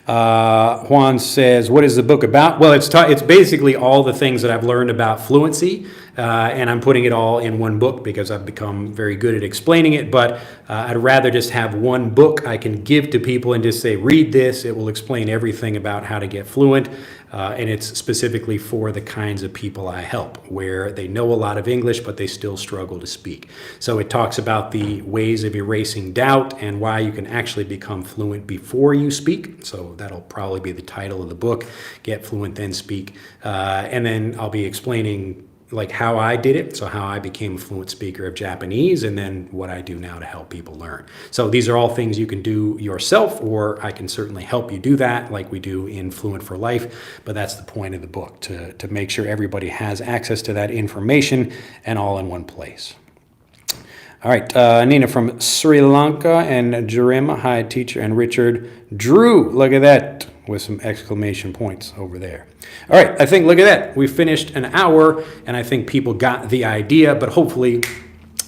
Juan says, what is the book about? Well, it's basically all the things that I've learned about fluency, and I'm putting it all in one book because I've become very good at explaining it, but I'd rather just have one book I can give to people and just say, read this. It will explain everything about how to get fluent, and it's specifically for the kinds of people I help, where they know a lot of English, but they still struggle to speak. So it talks about the ways of erasing doubt and why you can actually become fluent before you speak. So that'll probably be the title of the book, Get Fluent Then Speak. And then I'll be explaining like how I did it, so how I became a fluent speaker of Japanese, and then what I do now to help people learn. So these are all things you can do yourself, or I can certainly help you do that like we do in Fluent for Life, but that's the point of the book, to make sure everybody has access to that information and all in one place. All right, Nina from Sri Lanka, and Jerema, hi teacher, and Richard. Drew, look at that, with some exclamation points over there. All right, I think, look at that. We finished an hour, and I think people got the idea, but hopefully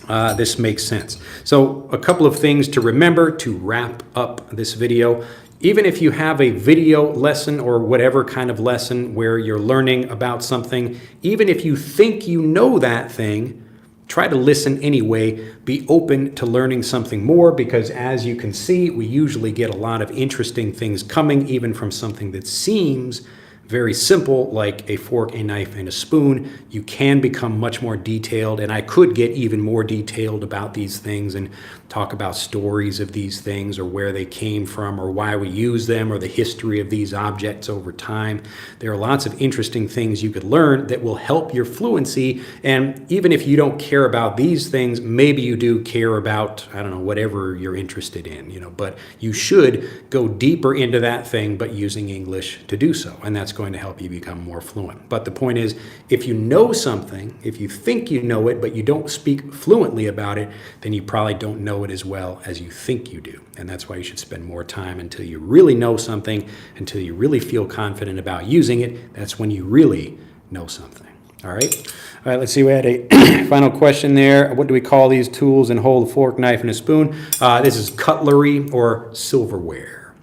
this makes sense. So a couple of things to remember to wrap up this video. Even if you have a video lesson or whatever kind of lesson where you're learning about something, even if you think you know that thing, try to listen anyway. Be open to learning something more, because as you can see, we usually get a lot of interesting things coming even from something that seems very simple, like a fork, a knife, and a spoon. You can become much more detailed, and I could get even more detailed about these things and talk about stories of these things, or where they came from, or why we use them, or the history of these objects over time. There are lots of interesting things you could learn that will help your fluency, and even if you don't care about these things, maybe you do care about, I don't know, whatever you're interested in, but you should go deeper into that thing, but using English to do so, and that's going to help you become more fluent. But the point is, if you know something, if you think you know it, but you don't speak fluently about it, then you probably don't know it as well as you think you do. And that's why you should spend more time until you really know something, until you really feel confident about using it. That's when you really know something. All right. All right, let's see. We had a final question there. What do we call these tools and hold a fork, knife, and a spoon? This is cutlery or silverware.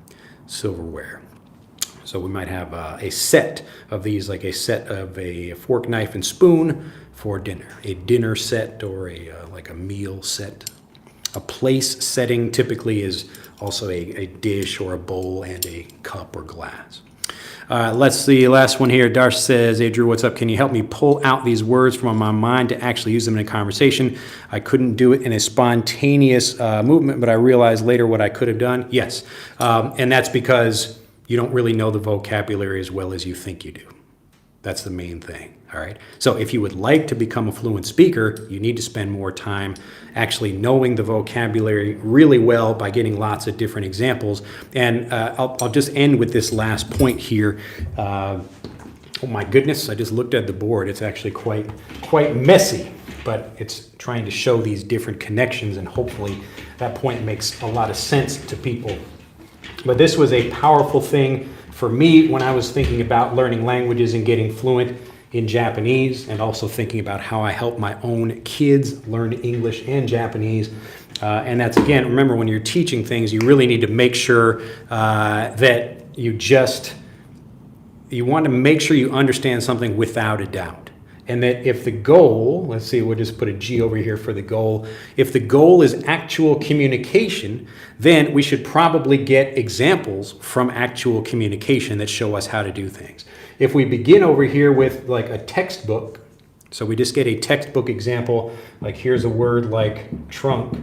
Silverware. So we might have a set of these, like a set of a fork, knife, and spoon for dinner. A dinner set, or like a meal set. A place setting typically is also a dish or a bowl and a cup or glass. Let's see, last one here. Darsh says, hey, Drew, what's up? Can you help me pull out these words from my mind to actually use them in a conversation? I couldn't do it in a spontaneous movement, but I realized later what I could have done. Yes, and that's because you don't really know the vocabulary as well as you think you do. That's the main thing, all right? So if you would like to become a fluent speaker, you need to spend more time actually knowing the vocabulary really well by getting lots of different examples. And I'll just end with this last point here. Oh my goodness, I just looked at the board. It's actually quite messy, but it's trying to show these different connections, and hopefully that point makes a lot of sense to people. But this was a powerful thing for me when I was thinking about learning languages and getting fluent in Japanese, and also thinking about how I help my own kids learn English and Japanese. And that's, again, remember, when you're teaching things, you really need to make sure that you want to make sure you understand something without a doubt. And that if the goal, let's see, we'll just put a G over here for the goal. If the goal is actual communication, then we should probably get examples from actual communication that show us how to do things. If we begin over here with like a textbook, so we just get a textbook example, like here's a word like trunk,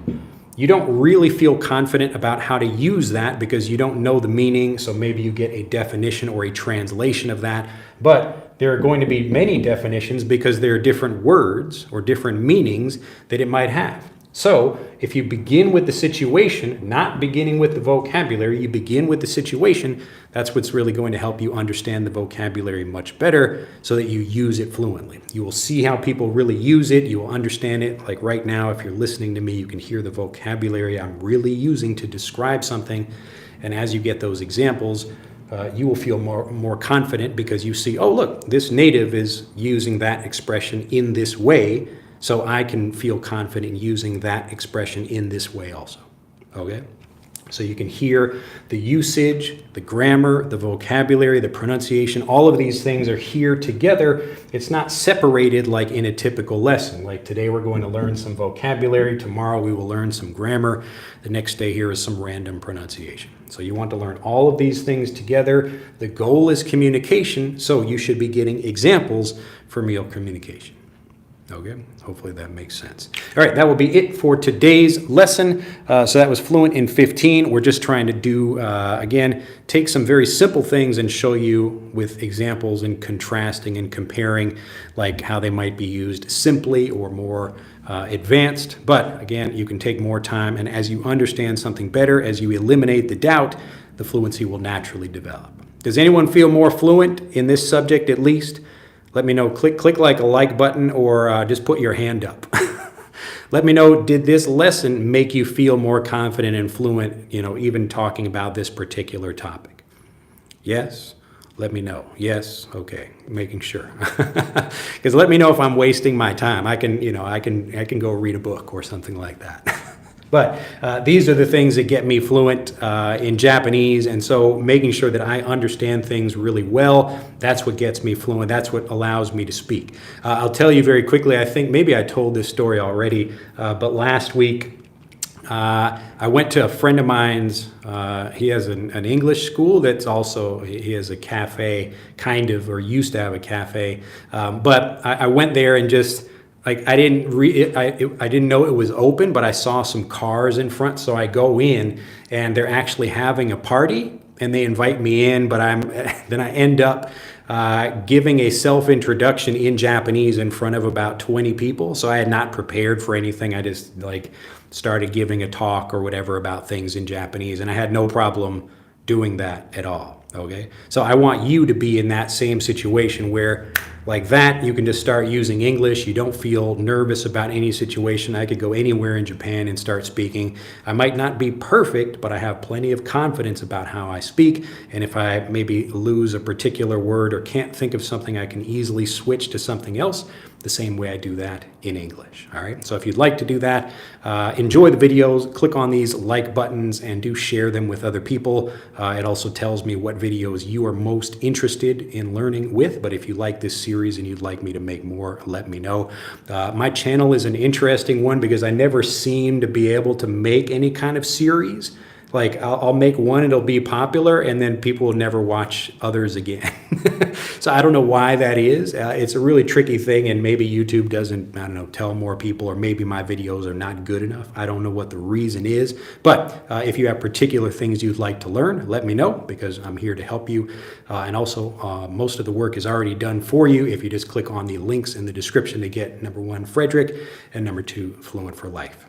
you don't really feel confident about how to use that because you don't know the meaning, so maybe you get a definition or a translation of that. But there are going to be many definitions because there are different words or different meanings that it might have. So if you begin with the situation, not beginning with the vocabulary, you begin with the situation, that's what's really going to help you understand the vocabulary much better so that you use it fluently. You will see how people really use it. You will understand it. Like right now, if you're listening to me, you can hear the vocabulary I'm really using to describe something. And as you get those examples, you will feel more confident because you see, oh, look, this native is using that expression in this way, so I can feel confident using that expression in this way also, okay? So you can hear the usage, the grammar, the vocabulary, the pronunciation, all of these things are here together. It's not separated like in a typical lesson. Like today we're going to learn some vocabulary, tomorrow we will learn some grammar, the next day here is some random pronunciation. So you want to learn all of these things together. The goal is communication, so you should be getting examples for meal communication. Okay, hopefully that makes sense. All right, that will be it for today's lesson. So that was Fluent in 15. We're just trying to do, again, take some very simple things and show you with examples and contrasting and comparing, like how they might be used simply or more advanced. But again, you can take more time, and as you understand something better, as you eliminate the doubt, the fluency will naturally develop. Does anyone feel more fluent in this subject at least? Let me know. Click like a like button, or just put your hand up. Let me know, did this lesson make you feel more confident and fluent, even talking about this particular topic? Yes? Let me know. Yes? Okay. Making sure. Because let me know if I'm wasting my time. I can go read a book or something like that. But these are the things that get me fluent in Japanese, and so making sure that I understand things really well, that's what gets me fluent. That's what allows me to speak. I'll tell you very quickly, I think maybe I told this story already, but last week I went to a friend of mine's. He has an English school that's also, he has a cafe, kind of, or used to have a cafe. But I went there and just, like, I didn't know it was open, but I saw some cars in front, so I go in, and they're actually having a party, and they invite me in, but then I end up giving a self-introduction in Japanese in front of about 20 people, so I had not prepared for anything. I just, started giving a talk or whatever about things in Japanese, and I had no problem doing that at all, okay? So I want you to be in that same situation where, like that, you can just start using English. You don't feel nervous about any situation. I could go anywhere in Japan and start speaking. I might not be perfect, but I have plenty of confidence about how I speak. And if I maybe lose a particular word or can't think of something, I can easily switch to something else the same way I do that in English. All right. So if you'd like to do that, enjoy the videos, click on these like buttons, and do share them with other people. It also tells me what videos you are most interested in learning with. But if you like this series and you'd like me to make more, let me know. My channel is an interesting one because I never seem to be able to make any kind of series like I'll make one, it'll be popular, and then people will never watch others again. So I don't know why that is. It's a really tricky thing, and maybe YouTube doesn't, I don't know, tell more people, or maybe my videos are not good enough. I don't know what the reason is, but if you have particular things you'd like to learn, let me know, because I'm here to help you. And also, most of the work is already done for you if you just click on the links in the description to get number 1, Frederick, and number 2, Fluent for Life.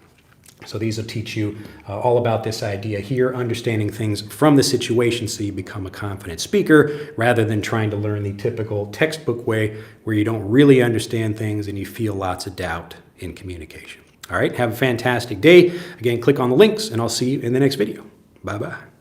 So these will teach you all about this idea here, understanding things from the situation so you become a confident speaker rather than trying to learn the typical textbook way where you don't really understand things and you feel lots of doubt in communication. All right, have a fantastic day. Again, click on the links and I'll see you in the next video. Bye-bye.